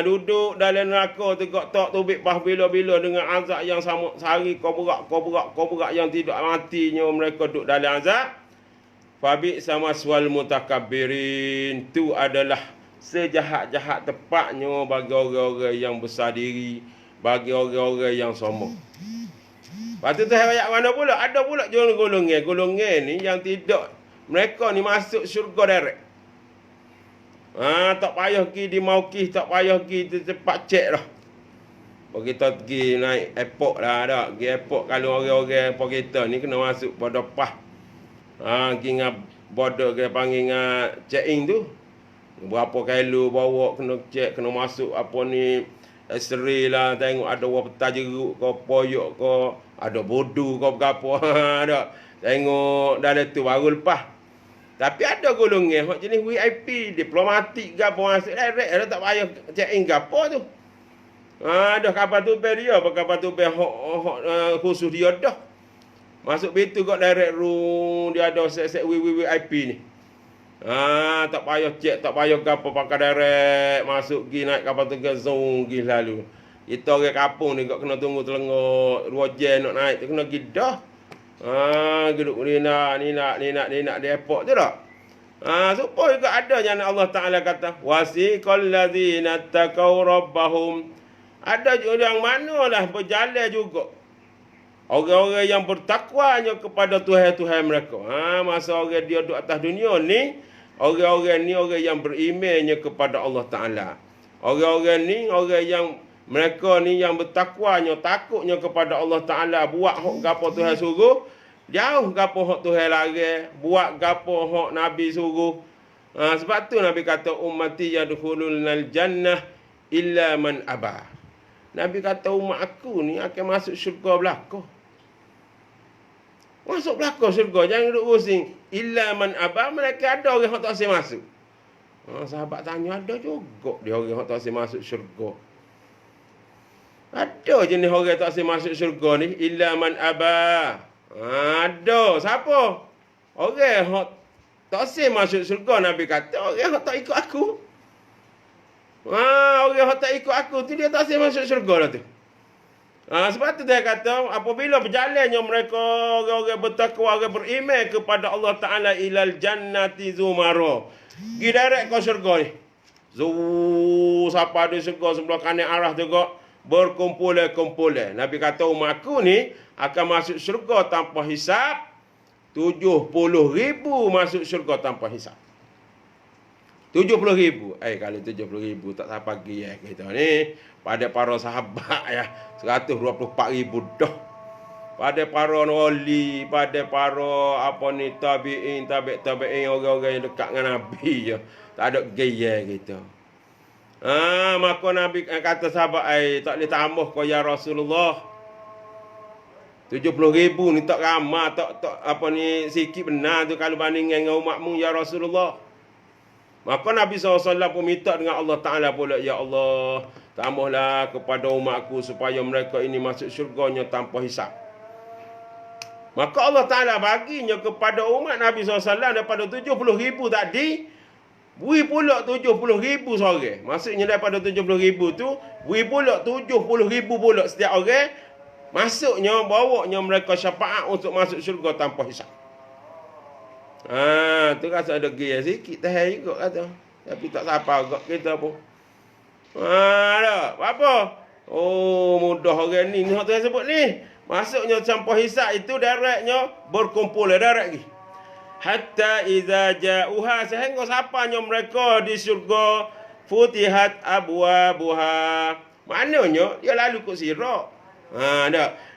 Duduk dalam neraka tegak tak tubik pah bila-bila dengan azab yang sama sehari kau berak yang tidak matinya mereka duduk dalam azab. Fabi sama swal mutakabbirin, tu adalah sejahat-jahat tepatnya bagi orang-orang yang besar diri, bagi orang-orang yang sombong. Lepas tu ayat mana pula? Ada pula golongan ni yang tidak, mereka ni masuk syurga direct. Tak payah pergi di Maukih, tak payah pergi tempat cek dah. Kita pergi naik airport lah dah. Pergi airport kalau orang-orang apa kita ni kena masuk pada pah. Pergi dengan border kita panggil dengan check-in tu. Berapa kilo bawa kena cek, kena masuk apa ni X-ray lah, tengok ada orang petah jeruk ke, poyok ke, ada bodoh ke berapa. Tengok dalam tu baru lepas. Tapi ada golongan hak jenis VIP, diplomatik ke apa masuk direct, ada tak payah check in ke apa tu. Dah kapal tu dia, apa kapal tu khusus dia dah. Masuk pintu kat direct room, dia ada set VIP ni. Tak payah check, tak payah ke apa, pakai direct masuk pergi naik kapal tu ke zone pergi lalu. Kita orang kampung ni kok kena tunggu telengok 2 jam nak naik tu kena pergi dah. Geduk ni nak di airport tu tak? Supaya juga ada yang Allah Ta'ala kata wasiqal ladzina taqaw rabbahum. Ada juga yang manalah berjalan juga. Orang-orang yang bertakwanya kepada Tuhan-Tuhan mereka. Masa orang dia duduk atas dunia ni, orang-orang ni orang yang berimannya kepada Allah Ta'ala. Orang-orang ni orang yang mereka ni yang bertakwanya, takutnya kepada Allah Ta'ala. Buat hak gapo Tuhan suruh, jauh gapo hak Tuhan larang, buat gapo hak Nabi suruh. Sebab tu Nabi kata ummati yadkhulunal jannah illa man aba. Nabi kata umat aku ni akan masuk syurga belaka. Masuk belaka syurga, jangan duduk pusing. Illa man aba, mereka ada orang yang tak boleh masuk. Sahabat tanya, ada juga dia orang yang tak boleh masuk syurga. Ada jenis orang yang tak boleh masuk syurga ni. Illa man aba. Ada. Siapa? Orang yang tak boleh masuk syurga, Nabi kata orang yang tak ikut aku. Orang yang tak ikut aku tu dia tak boleh masuk syurga lah tu. Sebab tu dia kata apabila berjalannya mereka orang-orang bertakwa, orang beriman kepada Allah Ta'ala ilal jannati zumara. Pergi direct ke syurga ni. Siapa ada syurga sebelah kanan arah tu kok berkumpul-kumpul. Nabi kata umat aku ni akan masuk syurga tanpa hisap. 70,000 masuk syurga tanpa hisap. 70,000. Kalau 70,000 tak sampai pergi kita ni. Pada para sahabat 124,000 dah. Pada para wali, pada para tabi'in, tabi'in orang-orang yang dekat dengan Nabi je. Tak ada gaya kita. Maka Nabi kata sahabat, tak boleh tambah kau ya Rasulullah. 70,000 ni tak ramai, tak sikit benar tu kalau banding dengan umatmu ya Rasulullah. Maka Nabi SAW pun minta dengan Allah Ta'ala pula, ya Allah, tambahlah kepada umatku supaya mereka ini masuk syurganya tanpa hisap. Maka Allah Ta'ala baginya kepada umat Nabi SAW daripada 70,000 tadi, beri pula 70,000 seorang. Maksudnya daripada 70,000 tu, beri pula 70,000 pula setiap orang, masuknya, bawanya mereka syafaat untuk masuk syurga tanpa hisap. Tu rasa ada gaya sikit tahan juga kata. Tapi tak siapa agak kita pun. Apa? Mudah orang ni hak tu sebut ni. Masuknya tanpa hisap itu directnya berkumpul direct lagi. Hatta iza ja'uha, sehingga sampainya mereka di syurga, futihat abwabuha. Maknanya dia lalu ke Sirat.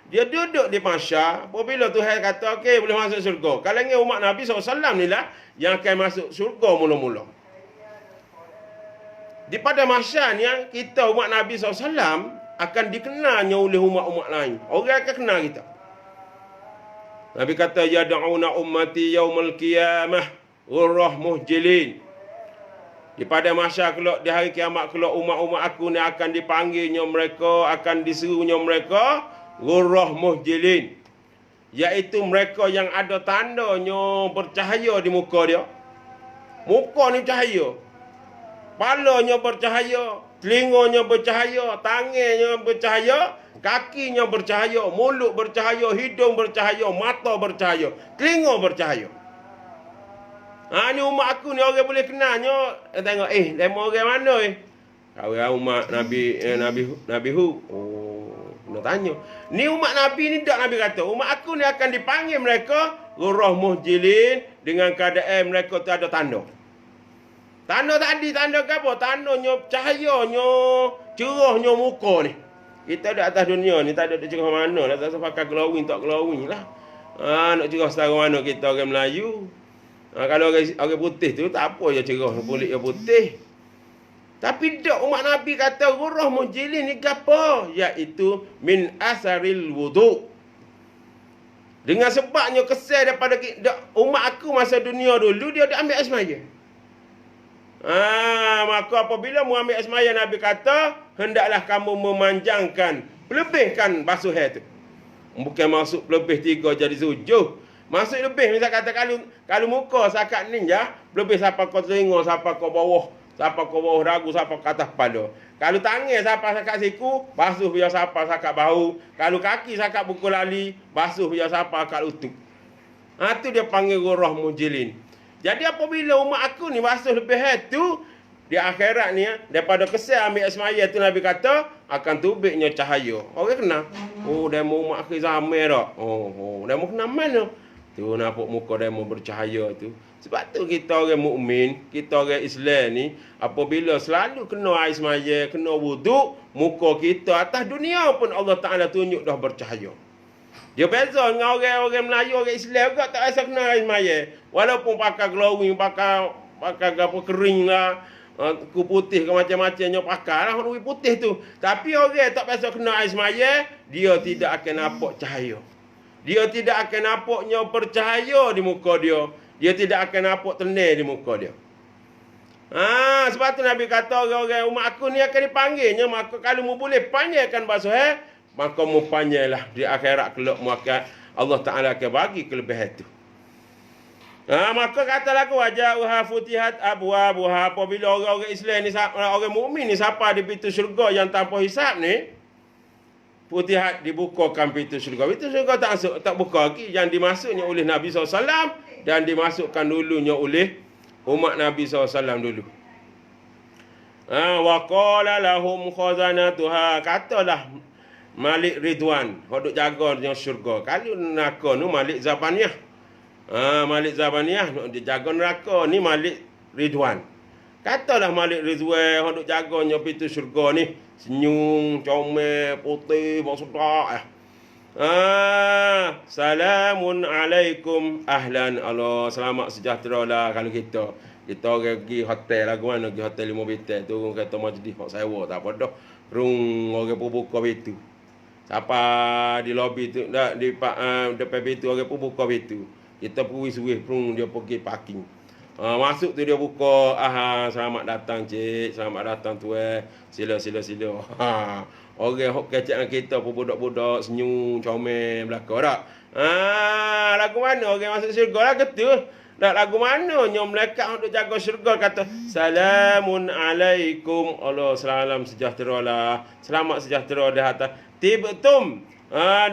Dia duduk di masyar. Apabila Tuhan kata, okey, boleh masuk syurga. Kalangan umat Nabi SAW ni lah yang akan masuk syurga mula-mula. Di pada masyar ni, kita umat Nabi SAW akan dikenalnya oleh umat-umat lain. Orang akan kenal kita. Nabi kata, yad'una ummati yaumal qiyamah ghurrah muhjilin. Di pada masyar kelak, di hari kiamat kelak, umat-umat aku ni akan dipanggilnya mereka, akan diserunya mereka ghurrah muhjilin, iaitu mereka yang ada tandanya bercahaya di muka dia. Muka ni cahaya, palanya bercahaya, telinganya bercahaya, tangannya bercahaya, kakinya bercahaya, mulut bercahaya, hidung bercahaya, mata bercahaya, telinga bercahaya. Ni umat aku ni orang boleh kenalnya. Tengok, demo orang mana Kau umat Nabi Hud. Nak tanya. Ni umat Nabi ni tak, Nabi kata. Umat aku ni akan dipanggil mereka ghurrah muhjilin, dengan keadaan mereka tu ada tanda. Tanda tadi, tanda ke apa? Tandanya cahayanya, cerahnya muka ni. Kita ada atas dunia ni, tak ada cerah mana. Tak pakai glowing, tak glowing lah. Nak cerah setara mana kita orang Melayu. Kalau orang putih tu, tak apa je cerah, kulit dia putih. Tapi tak, umat Nabi kata ghurrah muhjilin ni apa? Iaitu min asaril wudu. Dengan sebabnya kesal daripada umat aku masa dunia dulu, dia ambil air semaya. Maka apabila mu ambil air semaya, Nabi kata, hendaklah kamu memanjangkan, lebihkan basuh air tu. Bukan masuk lebih 3 jadi 7. Masuk lebih, misal kata kalau muka sakat ni je, lebih sampai ke telinga, sampai ke bawah. Sampai ke bawah dagu, sampai ke atas kepala. Kalau tangan sampai sakat siku, basuh biar sampai sakat bahu. Kalau kaki sakat buku lali, basuh biar sampai sakat lutut. Itu dia panggil ghurrah muhjilin. Jadi apabila umat aku ni basuh lebih itu, di akhirat ni daripada kesal ambil semaya tu Nabi kata akan tubiknya cahaya. Orang kenal. Oh, demo umat akhir zaman dak. Oh, demo kenal mana? Tu nampak muka demo bercahaya tu. Sebab tu kita orang mukmin, kita orang Islam ni apabila selalu kena air semaya, kena wuduk, muka kita atas dunia pun Allah Taala tunjuk dah bercahaya. Dia beza dengan orang Melayu, orang Islam juga tak rasa kena air semaya. Walaupun pakai glowing, pakai gapo kering lah, ku putih ke macam-macamnya pakai lah orang putih tu. Tapi orang tak biasa kena air semaya, dia tidak akan nampak cahaya. Dia tidak akan nampaknya bercahaya di muka dia. Dia tidak akan nampak tenang di muka dia. Sebab tu Nabi kata orang-orang umat aku ni akan dipanggilnya. Maka kalau mu boleh panggilkan bahasa maka mu panggillah di akhirat kelak mu akan Allah Ta'ala akan bagi kelebihan itu. Maka katalah aku wajah futihat abwabuha. Apabila orang-orang Islam ni, orang mukmin ni siapa di pintu syurga yang tanpa hisap ni, Futihat dibukakan pintu syurga. Pintu syurga tak buka lagi. Yang dimasuknya oleh Nabi SAW dan dimasukkan dulunya oleh umat Nabi SAW dulu. Wa qala lahum khazanatuha. Katalah Malik Ridwan, hodok jaga dengan syurga. Kalau neraka ni Malik Zabaniyah. Malik Zabaniyah dia jaga neraka ni Malik Ridwan. Katalah Malik Ridwan hodok jaganya pintu syurga ni. Senyum, comel, putih, bau sedap. Salamun alaikum ahlan. Allah, selamat sejahtera lah kalau kita orang pergi hotel lagu mana, pergi hotel 5 bintang tu kata majlis hok sewa tak apa dah. Rung orang pun buka pintu. Siapa di lobi tu dak di depan pintu orang pun buka pintu. Kita pergi suih rung dia pergi parking. Masuk tu dia buka, selamat datang cik, selamat datang tuan, sila. Orang hok kecek dengan kita pun budak-budak senyum, comel belaka dak. Lagu mana orang masuk syurga lah gitu. Dak lagu mana nyom malaikat untuk jaga syurga kata salamun alaikum. Allah salam sejahtera lah. Selamat sejahtera di atas. Tibtum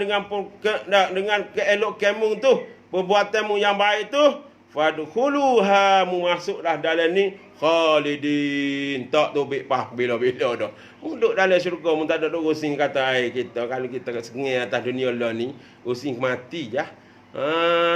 dengan keelok kamu tu, perbuatanmu yang baik tu, fadkhuluha, mu masuklah dalam ni khalidin, tak tubik pah bila-bila dah. Duduk dalam syurga mu tak ada rusing kata air kita. Kalau kita sengih atas dunia lah ni, rusing mati jah.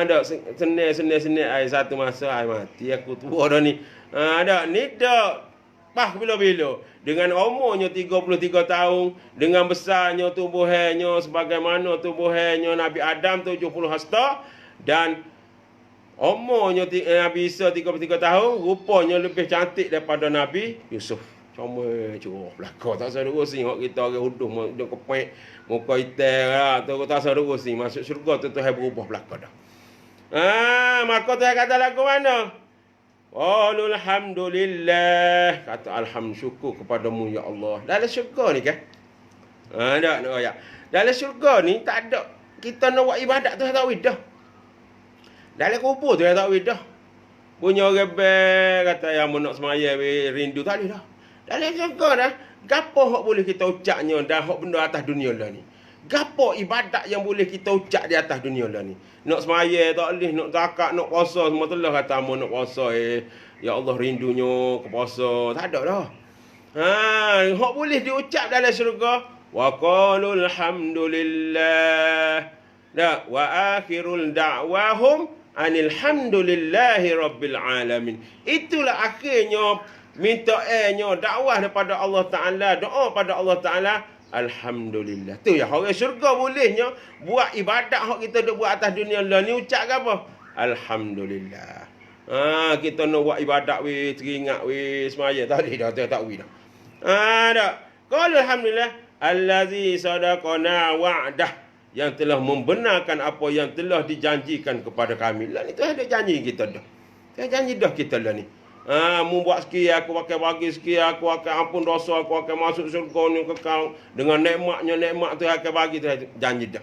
Dak senang air satu masa air mati aku tua dah ni. Dak ni dak pah bila-bila. Dengan umurnya 33 tahun, dengan besarnya tubuhnya sebagaimana tubuhnya Nabi Adam 70 hasta, dan umurnya Nabi Isa 33 tahun, rupanya lebih cantik daripada Nabi Yusuf. Cuma curah belakang. Tak usah rusing. Kita orang huduh, dia kepek, muka hitam lah. Tak usah rusing. Masuk syurga tu Tuhan berubah belakang dah. Maka Tuhan kata lagu mana? Alhamdulillah. Kata alhamdulillah, syukur kepadamu ya Allah. Dalam syurga ni kan? Tak nak ayat. Dalam syurga ni tak ada. Kita nak buat ibadat tu tak widah. Dalam kubur tu tak widah. Punya orang kata yang nak semaya rindu tak ada dah. Dalam syurga dah. Gapo hak boleh kita ucapnya dah hak benda atas dunia lah ni. Gapo ibadat yang boleh kita ucap di atas dunia lah ni. Nak semaya tak boleh, nak zakat, nak puasa semua telah kata amu nak puasa ya Allah rindunya ke puasa. Tak ada dah. Hak boleh diucap dalam syurga. Wa qalul hamdulillah. Wa akhirul da'wahum alhamdulillahi rabbil alamin. Itulah akhirnya mintaannya dakwah daripada Allah Taala, doa pada Allah Taala, alhamdulillah. Tu ya orang syurga bolehnya buat ibadat hak kita duk buat atas dunia lah ni ucap ke apa? Alhamdulillah. Kita nak buat ibadat teringat semaya tadi dah tak dah. Dak. Qul alhamdulillah allazi sadaqana wa'dah, yang telah membenarkan apa yang telah dijanjikan kepada kami. Lah ni tu ada janji kita dah. Dia janji dah kita lah ni. Mu buat sekian, aku akan bagi sekian, aku akan ampun dosa, aku akan masuk syurga ni kekal dengan nikmat tu akan bagi tu janji dah.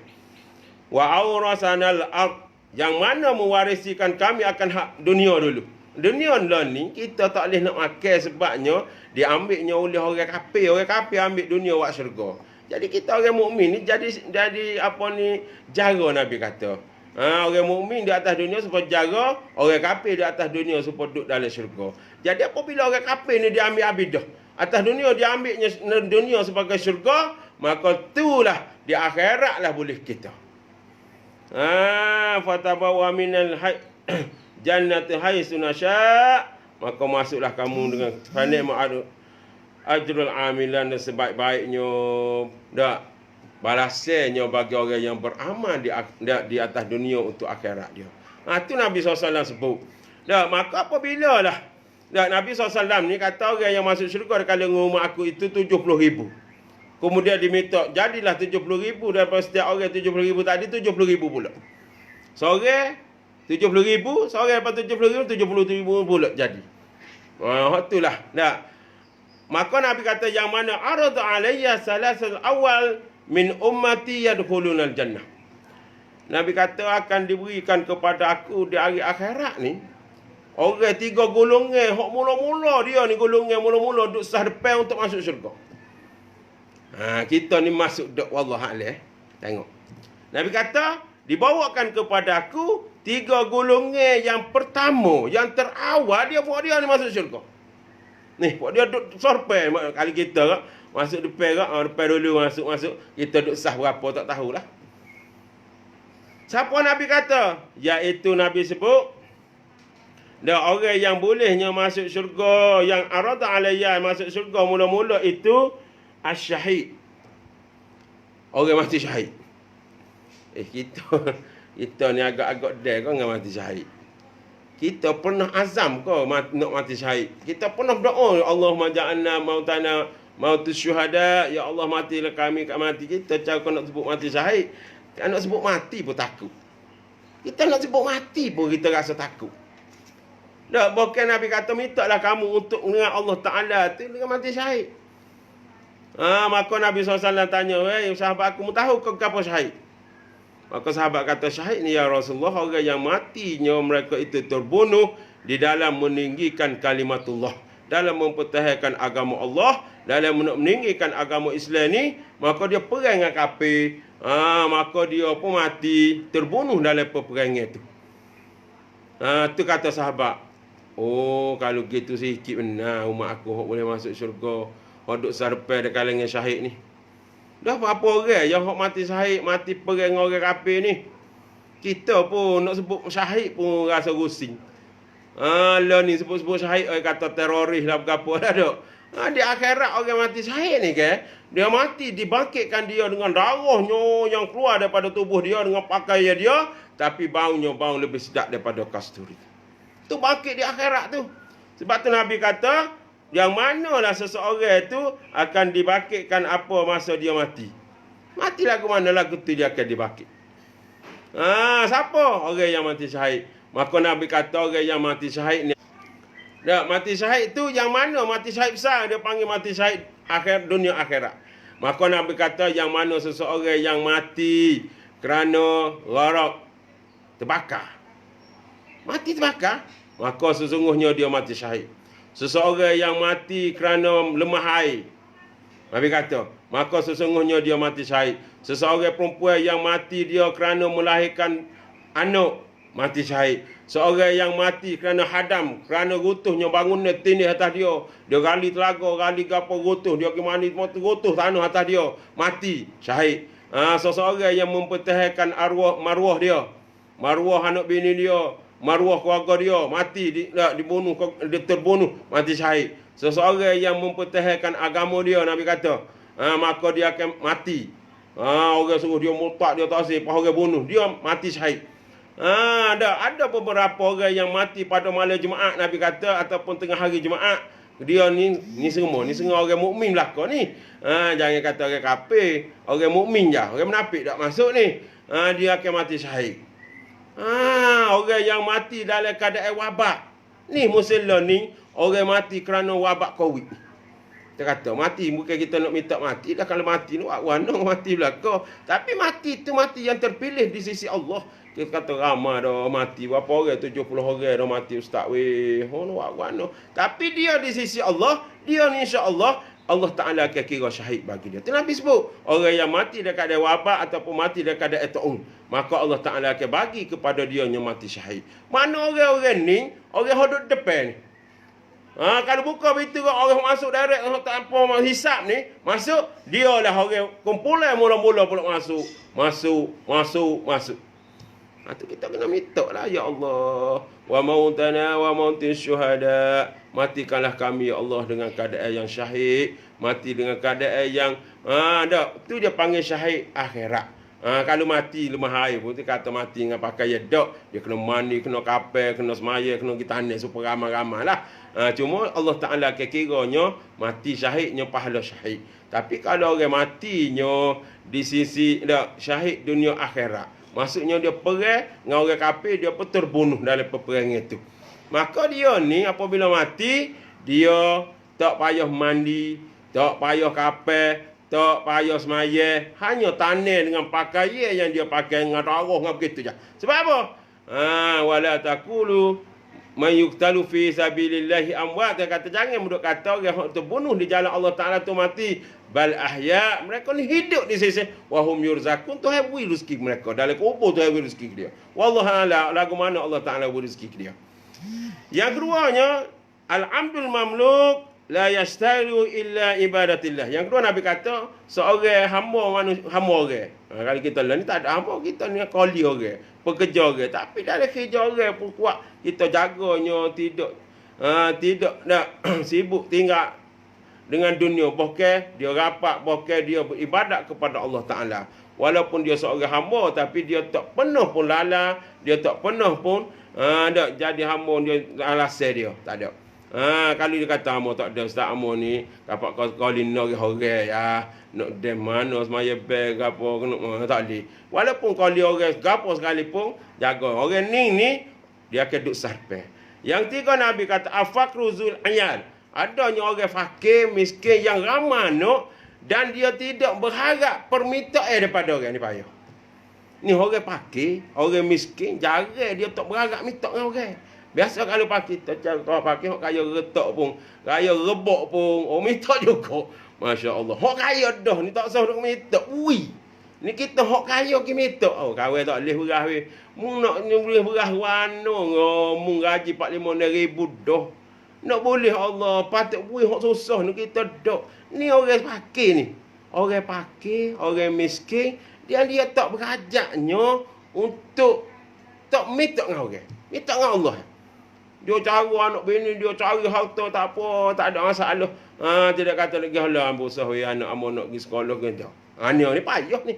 Wa aurasanal ard, yang mana mewarisikan kami akan hak dunia dulu. Dunia lah ni kita tak boleh nak makan sebabnya diambilnya oleh orang kafir. Orang kafir ambil dunia buat syurga. Jadi kita orang mukmin ni jadi apa ni jara Nabi kata. Orang mukmin di atas dunia supaya jaga, orang kafir di atas dunia supaya duduk dalam syurga. Jadi apabila orang kafir ni dia ambil abidah, atas dunia dia ambilnya dunia sebagai syurga, maka itulah di akhirat lah boleh kita. Fatabawa minal jannati haitsu nasya, maka masuklah kamu dengan fanikma ajrul amilan, dan sebaik-baiknya dak balasannya bagi orang yang beramal di atas dunia untuk akhirat dia. Itu Nabi SAW sebut. Dak, maka apabila lah Nabi SAW ni kata orang yang masuk syurga kalau rumah aku itu 70,000. Kemudian diminta jadilah 70,000, daripada setiap orang 70,000 tadi 70,000 pula. Seorang 70,000, seorang lepas 70,000 70,000 pula jadi. Itulah. Dak. Maka Nabi kata yang mana arada alayya salasul awal min ummati yadkhulunal jannah. Nabi kata akan diberikan kepada aku di hari akhirat ni orang 3 golongan, hok mula-mula dia ni golongan mula-mula duk sah depan untuk masuk syurga. Kita ni masuk dak wallah alim. Tengok. Nabi kata dibawakan kepada aku 3 golongan yang pertama, yang terawal dia buat dia ni masuk syurga. Ni, buat dia duk sorpai kali kita kak masuk depan kak, depan dulu masuk kita duk sah berapa tak tahulah. Siapa Nabi kata? Iaitu Nabi sebut dah orang yang bolehnya masuk syurga, yang arada alayya masuk syurga mula-mula itu asyahid. Orang mati syahid. Kita ni agak-agak dah kau dengan mati syahid. Kita pernah azam kau nak mati syahid. Kita pernah berdoa, Allahumma ja'alna mautana mautus syuhada, ya Allah matilah kami kat mati. Kita cara kau nak sebut mati syahid, nak sebut mati pun takut. Kita nak sebut mati pun kita rasa takut. Dah, bukan Nabi kata mintalah kamu untuk dengan Allah Ta'ala tu dengan mati syahid. Maka Nabi SAW tanya, sahabat aku, mu tahu kau apa syahid? Maka sahabat kata, syahid ni ya Rasulullah, orang yang matinya mereka itu terbunuh di dalam meninggikan kalimatullah, dalam mempertahankan agama Allah, dalam meninggikan agama Islam ni, maka dia perang dengan kafir, maka dia pun mati, terbunuh dalam peperangan itu. Tu kata sahabat, oh kalau gitu sikit benar umat aku boleh masuk syurga, duduk sarpai dekat dengan syahid ni. Dah apa orang yang hok mati syahid, mati perang orang kafir ni. Kita pun nak sebut syahid pun rasa rusing. Lah ni sebut-sebut syahid orang kata teroris lah berapa dah dok. Di akhirat orang mati syahid ni ke, dia mati dibangkitkan dia dengan darahnya yang keluar daripada tubuh dia, dengan pakaian dia, tapi baunya bau lebih sedap daripada kasturi. Tu bangkit di akhirat tu. Sebab tu Nabi kata yang manalah seseorang itu akan dibangkitkan apa masa dia mati. Mati lagu mana lagu tu dia akan dibangkit. Siapa? Orang yang mati syahid. Maka Nabi kata orang yang mati syahid ni. Dah, mati syahid tu yang mana? Mati syahid besar dia panggil mati syahid akhir dunia akhirat. Maka Nabi kata yang mana seseorang yang mati kerana gharak, terbakar. Mati terbakar, maka sesungguhnya dia mati syahid. Seseorang yang mati kerana lemah air, Nabi kata, maka sesungguhnya dia mati syahid. Seseorang perempuan yang mati dia kerana melahirkan anak, mati syahid. Seorang yang mati kerana hadam, kerana runtuhnya bangunan tindih atas dia, dia gali telaga, gali gapo runtuh, dia kemani runtuh tanah atas dia, mati syahid. Seseorang yang mempertahankan maruah dia, maruah anak bini dia, maruah keluarga dia, mati dibunuh, dia terbunuh, mati syahid. Seseorang yang mempertahankan agama dia, Nabi kata, maka dia akan mati. Orang suruh dia murtad, dia tak sih, orang bunuh, dia mati syahid. Ada beberapa orang yang mati pada malam Jumaat, Nabi kata, ataupun tengah hari Jumaat. Dia ni semua orang mukmin belaka ni. Jangan kata orang kafir, orang mukmin je, orang munafik tak masuk ni. Dia akan mati syahid. Orang yang mati dalam keadaan wabak. Ni muslim ni, orang mati kerana wabak Covid. Kita kata mati, bukan kita nak minta mati. Dah kalau mati ni, warna mati belaka. Tapi mati tu mati yang terpilih di sisi Allah. Kita kata ramai dah mati. Berapa orang? 70 orang dah mati ustaz. Warna. Tapi dia di sisi Allah, dia ni insya-Allah Allah Ta'ala akan kira syahid bagi dia. Itu Nabi sebut. Orang yang mati dekat ada wabak ataupun mati dekat ada ta'un, maka Allah Ta'ala akan bagi kepada dia yang mati syahid. Mana orang-orang ni, orang yang duduk depan ni. Kalau buka pintu orang masuk direct tanpa hisap ni, masuk, dia lah orang kumpulan mula-mula pula masuk. Tu kita kena minta lah, ya Allah. Wa mautana wa mautis syuhada. Matikanlah kami ya Allah dengan keadaan yang syahid, mati dengan keadaan yang tu dia panggil syahid akhirat. Kalau mati lemah air pun dia kata mati dengan pakai dak, dia kena mandi, kena kapal, kena semaya, kena kita tanis supaya ramai-ramai lah. Cuma Allah Ta'ala kiranya mati syahidnya pahala syahid. Tapi kalau orang matinya di sisi syahid dunia akhirat, maksudnya dia perang dengan orang kafir, dia pun terbunuh dalam peperangan itu. Maka dia ni apabila mati, dia tak payah mandi, tak payah kapal, tak payah semaya, hanya tanah dengan pakaian yang dia pakai dengan darah dengan begitu je. Sebab apa? Wala taqulu may yuqtalu fi sabilillahi amwat. Dia kata jangan muduk kata orang yang terbunuh di jalan Allah Taala tu mati, bal ahya. Mereka ni hidup di sisi wa hum yurzakun, Tuhan beri rezeki mereka. Dalam kubur Tuhan beri rezeki dia. Wallahu a'lam lagu mana Allah Taala beri rezeki dia. Yang keduanya, al-amdul mamluk la yastahilu illa ibadatillah. Yang kedua Nabi kata seorang hamba orang. Kalau kita lah ni tak ada hamba, kita ni koli orang, pekerja orang. Tapi dalam kerja orang pun kuat, kita jaganya tidak nak sibuk tinggal dengan dunia. Bahkan dia rapat, bahkan dia beribadat kepada Allah Ta'ala. Walaupun dia seorang hamba, tapi dia tak pernah pun lala, dia tak pernah pun jadi hamba dia alasan dia. Tak ada. Kalau dia kata hamba tak ada, Ustaz hamba ni dapat kau lina orang ya, nak dem mana semaya beg apa kena tak boleh. Walaupun kau li orang gapo sekalipun, jaga orang ni dia akan duk sarpe. Yang tiga Nabi kata afaqruzul ayal. Adanya orang fakir, miskin yang ramah dan dia tidak berharap permintaan daripada orang ni payah. Ni orang fakir, orang miskin, jarang dia tak berharap minta dengan orang. Biasa kalau pakir, kalau pakir hok kaya retak pun, kaya rebok pun, minta juga. Masya Allah. Hok kaya dah ni tak usah nak minta. Ui. Ni kita hok kaya ki minta. Kawan tak boleh berah weh. Mu nak boleh berah wano mu gaji 4-5 ribu dah. Nak boleh Allah, patut bui hok susah ni kita dak. Ni orang pakir ni. Orang pakir, orang miskin, dia tak berajaknya untuk tak minta dengan orang. Minta dengan Allah. Dia cari anak bini, dia cari harta, tak apa, tak ada masalah. Tidak kata lagi, halah, ambil usaha, anak amu nak pergi sekolah ke tak. Ni payah ni.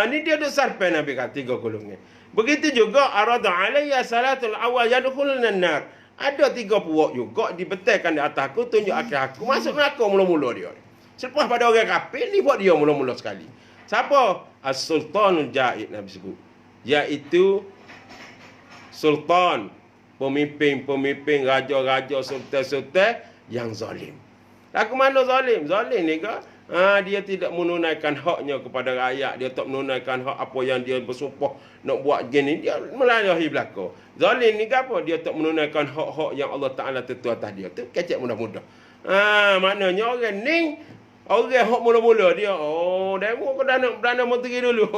Ni dia duk sarpan Nabi kata 3 golongan. Begitu juga, arada alaiya salatul awal yadkhulun nar. Ada 3 puak juga, dibetalkan di atas aku, tunjuk akhir aku. Masuk neraka mula-mula dia. Selepas pada orang kafir, ni buat dia mula-mula sekali. Siapa? As-Sultanul Jaid Nabi sebut. Iaitu Sultan, pemimpin, raja-raja, sultan-sultan yang zalim. Lagu mana zalim? Zalim ni ke? Dia tidak menunaikan haknya kepada rakyat. Dia tak menunaikan hak apa yang dia bersumpah nak buat gini. Dia melanggar belaka. Zalim ni ke apa? Dia tak menunaikan hak-hak yang Allah Ta'ala tentu atas dia. Tu kecek mudah-mudah. Maknanya orang ni, orang hak mula-mula dia. Demo ke Perdana Menteri dulu.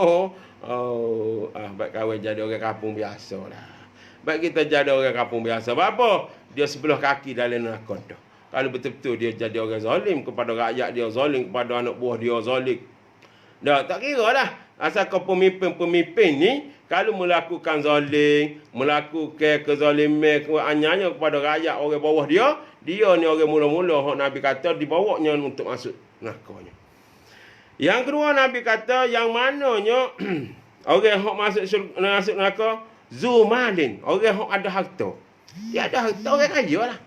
Baik kawan jadi orang kampung biasa lah. Baik kita jadi orang kampung biasa. Sebab apa? Dia sebelah kaki dalam neraka dah. Kalau betul-betul dia jadi orang zalim kepada rakyat dia, zalim kepada anak buah dia, zalim. Dah tak kira lah. Asal kau pemimpin ni, kalau melakukan zalim, melakukan kezaliman, keanyanya kepada rakyat orang bawah dia, dia ni orang mula-mula, Nabi kata, dibawanya untuk masuk nerakanya. Yang kedua Nabi kata, yang mananya, orang yang masuk neraka, Zumalin, orang yang ada harta. Dia ada harta, orang kaya lah.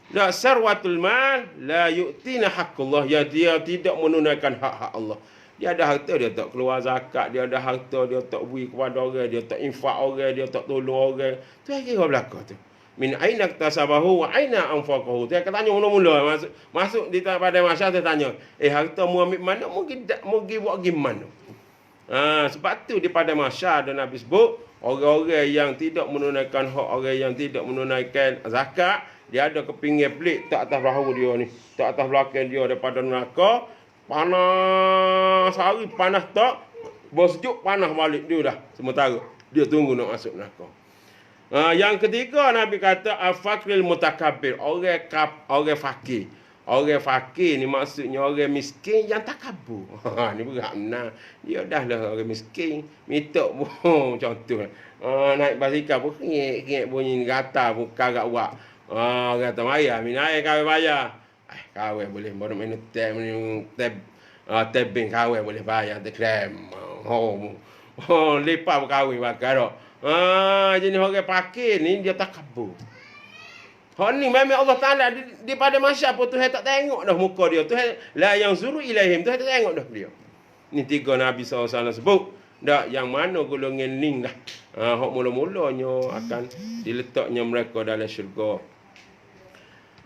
La sarwatul mal la yu'tina haqqullah. Ya, dia tidak menunaikan hak-hak Allah. Dia ada harta, dia tak keluar zakat. Dia ada harta, dia tak beri kepada orang. Dia tak infak orang, dia tak tolong orang. Tu yang kira belakang tu. Min aina iktasabahu wa aina anfaqahu. Dia kata tanya mula-mula. Masuk di pada masyarakat, dia tanya. Harta mu ambil mana? Mungkin buat gimana? Sebab tu di pada masyarakat Nabi sebut, orang-orang yang tidak menunaikan hak, orang yang tidak menunaikan zakat, dia ada kepinggir pelik tak atas bahu dia ni, tak atas belakang dia daripada neraka. Panas hari, panas tak, bersejuk panas balik dia dah sementara. Dia tunggu nak masuk neraka. Yang ketiga Nabi kata al-faqril mutakabbir, orang fakir. Orang fakir ni maksudnya orang miskin yang takabur. Ni berat benar. Dia dah lah orang miskin, minta pun contoh. Naik basikal pun kengek bunyi gata pun kagak buat. Kata bayar, minat air kawin bayar. Kawin boleh baru minum tebing kawin boleh bayar krem. Lepas berkahwin bakar dak. Jenis orang fakir ni dia takabur. Hak ni memang Allah Taala di pada masa pun Tuhan tak tengok dah muka dia. Tuhan la yang zuru ilaihim, Tuhan tak tengok dah dia. Ni tiga Nabi SAW sebut. Dak yang mana golongan ni dah. Hak mula-mulanya akan diletaknya mereka dalam syurga.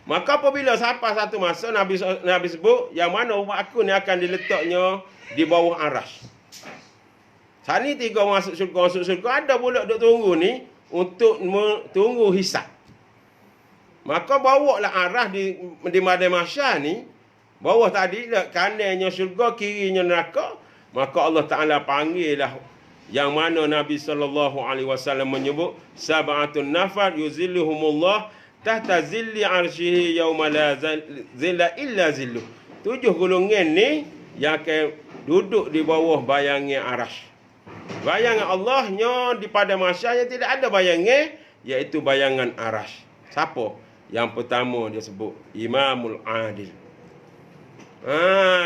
Maka apabila sampai satu masa Nabi sebut yang mana umat aku ni akan diletaknya di bawah arasy. Sani tiga masuk syurga ada pula duk tunggu ni untuk tunggu hisab. Maka bawa lah arah di Madai Mahsyar ni, bawah tadi kanannya syurga, kirinya neraka. Maka Allah Ta'ala panggil lah yang mana Nabi SAW menyebut sab'atun nafar yuzilluhumullah tahta zilli arsyihi yawma la zilla illa zilluh. 7 golongan ni yang akan duduk di bawah bayangnya arasy. Bayangan Allahnya di pada Mahsyar yang tidak ada bayangan, iaitu bayangan arasy. Siapa? Yang pertama dia sebut Imamul Adil.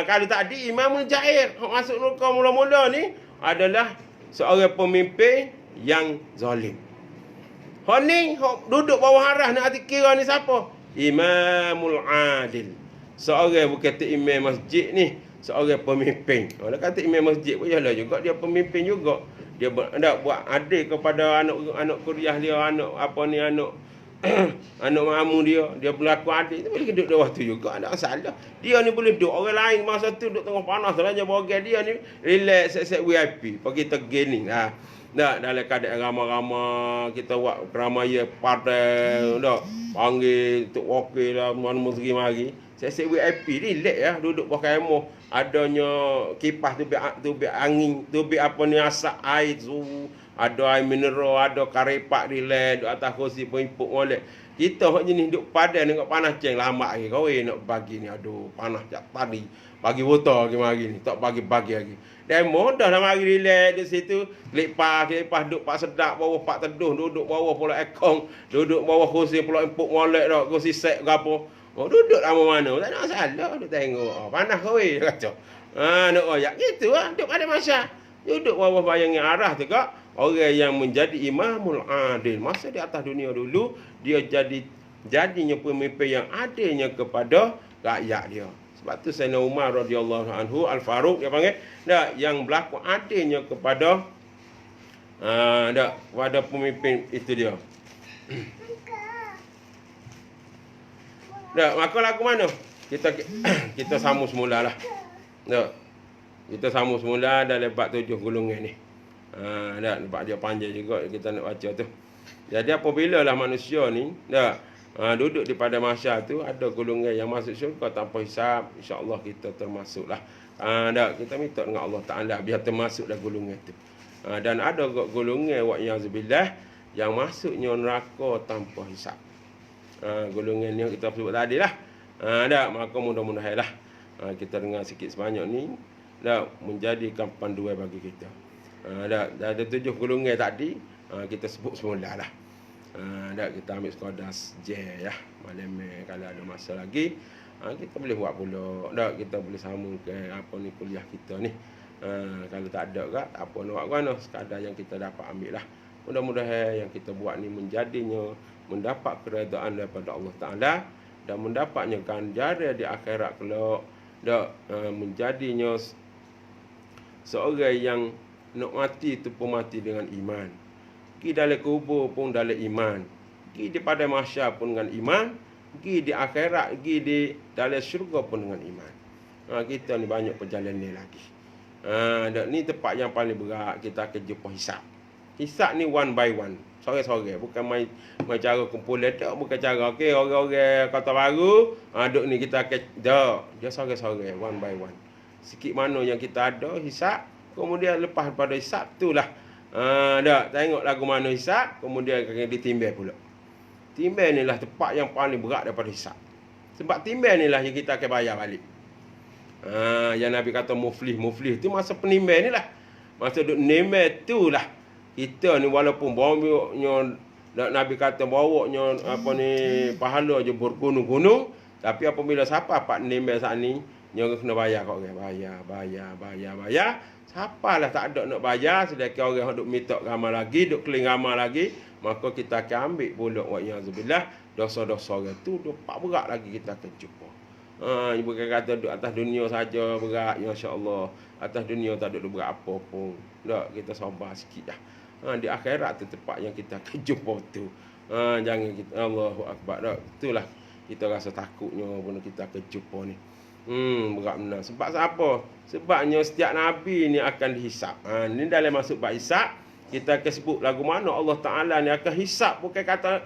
Kalau tadi Imamul Jair, masuk neraka mula-mula ni adalah seorang pemimpin yang zalim. Hak ni duduk bawah arah nak hati kira ni siapa? Imamul Adil. Seorang bukan imam masjid ni, seorang pemimpin. Kalau kata imam masjid pun yalah juga dia pemimpin juga. Dia hendak buat adil kepada anak kuliah dia, anak anak mamu dia berlaku adil, dia boleh duduk di waktu juga, tak masalah. Dia ni boleh duduk, orang lain masa tu duduk tengah panas saja bahagian dia ni relax set VIP pergi tergin ni. Dalam keadaan ramai-ramai kita buat keramaian partai dak panggil untuk wakil lah mana mesti mari. Set VIP ni relax ya, duduk pakai emo, adanya kipas tu angin, tu apa ni asap air tu. Ada air mineral, ada karepak relax, duduk atas kursi pun molek. Kita hak jenis duduk padan tengok panas ceng lama lagi. Kau nak pagi ni, aduh panas jak tadi. Pagi buta lagi mari ni, tak pagi-pagi lagi. Demo dah lah mari relax di situ, lepas duduk pak sedap bawah pak teduh, duduk bawah pula ekong, duduk bawah kursi pula empuk molek dak, kursi set ke apa. Duduk lama mana, tak ada masalah, duduk tengok. Panas kau kata. Nak royak gitu duduk pada masa. Duduk bawah bayangnya arah tu kak. Orang yang menjadi Imamul Adil. Masa di atas dunia dulu, dia jadinya pemimpin yang adilnya kepada rakyat dia. Sebab tu Sayyidina Umar radhiyallahu anhu, Al-Faruq dia panggil, yang berlaku adilnya kepada kepada pemimpin itu dia. Maka lagu mana? Kita sambung semula lah. Kita sambung semula dalam bab 7 golongan ni. Nampak dia panjang juga kita nak baca tu. Jadi apabila lah manusia ni duduk di pada mahsyar tu, ada golongan yang masuk syurga tanpa hisab, insya-Allah kita termasuklah. Kita minta dengan Allah Taala biar termasuk dah golongan tu. Dan ada golongan wa yazubillah yang masuknya neraka tanpa hisab. Golongan ni kita sebut tadi lah. Maka mudah-mudahanlah kita dengar sikit sebanyak ni menjadikan panduan bagi kita. Dah ada 7 golongan tadi, kita sebut semula lah. Kita ambil sekadar je ya. Malam kalau ada masa lagi, kita boleh buat pula. Kita boleh sambung ke apa ni kuliah kita ni. Kalau tak ada ke, tak apa nak buat mana, sekadar yang kita dapat ambil lah. Mudah-mudahan yang kita buat ni menjadinya mendapat keredaan daripada Allah Ta'ala dan mendapatnya ganjaran di akhirat kelak. Menjadinya seorang yang nak mati tu pun mati dengan iman. Pergi dalam kubur pun dalam iman. Pergi di pada mahsyar pun dengan iman. Pergi di akhirat, pergi di dalam syurga pun dengan iman. Kita ni banyak perjalanan lagi. Ni tempat yang paling berat kita akan jumpa hisab. Hisab ni one by one. Sore-sore. Bukan main cara kumpul letak. Bukan cara, okey, orang-orang kota baru. Duk ni kita akan, dia sore-sore, one by one. Sikit mana yang kita ada, hisab. Kemudian lepas pada hisab tu lah Dak tengok lagu mana hisap, kemudian akan ditimbang pula. Timbang ni lah tempat yang paling berat daripada hisap. Sebab timbang ni lah yang kita akan bayar balik. Yang Nabi kata muflih tu masa penimbang ni lah. Masa duk nimbang tu lah. Kita ni walaupun bawanya Nabi kata bawanya apa ni pahala je bergunung-gunung, tapi apabila siapa pak nimbang saat ni, nyo kena bayar kat orang. Bayar. Siapalah tak ada nak bayar, sedangkan orang duk minta ramal lagi, duk keling ramal lagi, maka kita akan ambil pula wa yazubillah dosa-dosa orang tu pak berat lagi kita akan jumpa. Bukan kata duduk atas dunia saja berat, ya insya-Allah. Atas dunia tak duduk berat apa pun. Tak, kita sabar sikit dah. Di akhirat tu tempat yang kita akan jumpa tu. Jangan kita Allahu akbar. Tak, itulah kita rasa takutnya bila kita akan jumpa ni. Berat benar. Sebab apa? Sebabnya setiap nabi ni akan dihisap. Ni dalam masuk bab hisap, kita akan sebut lagu mana Allah Taala ni akan hisap, bukan kata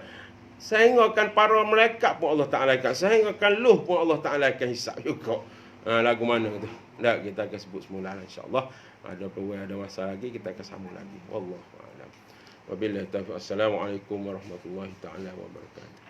sehinggakan para malaikat pun Allah Ta'ala akan, sehinggakan luh pun Allah Ta'ala akan hisap juga. Lagu mana tu? Tak, kita akan sebut semula insya-Allah. Ada peluang, ada masa lagi kita akan sambung lagi. Wallahu a'lam. Wabillahi taufiq. Assalamualaikum warahmatullahi taala wabarakatuh.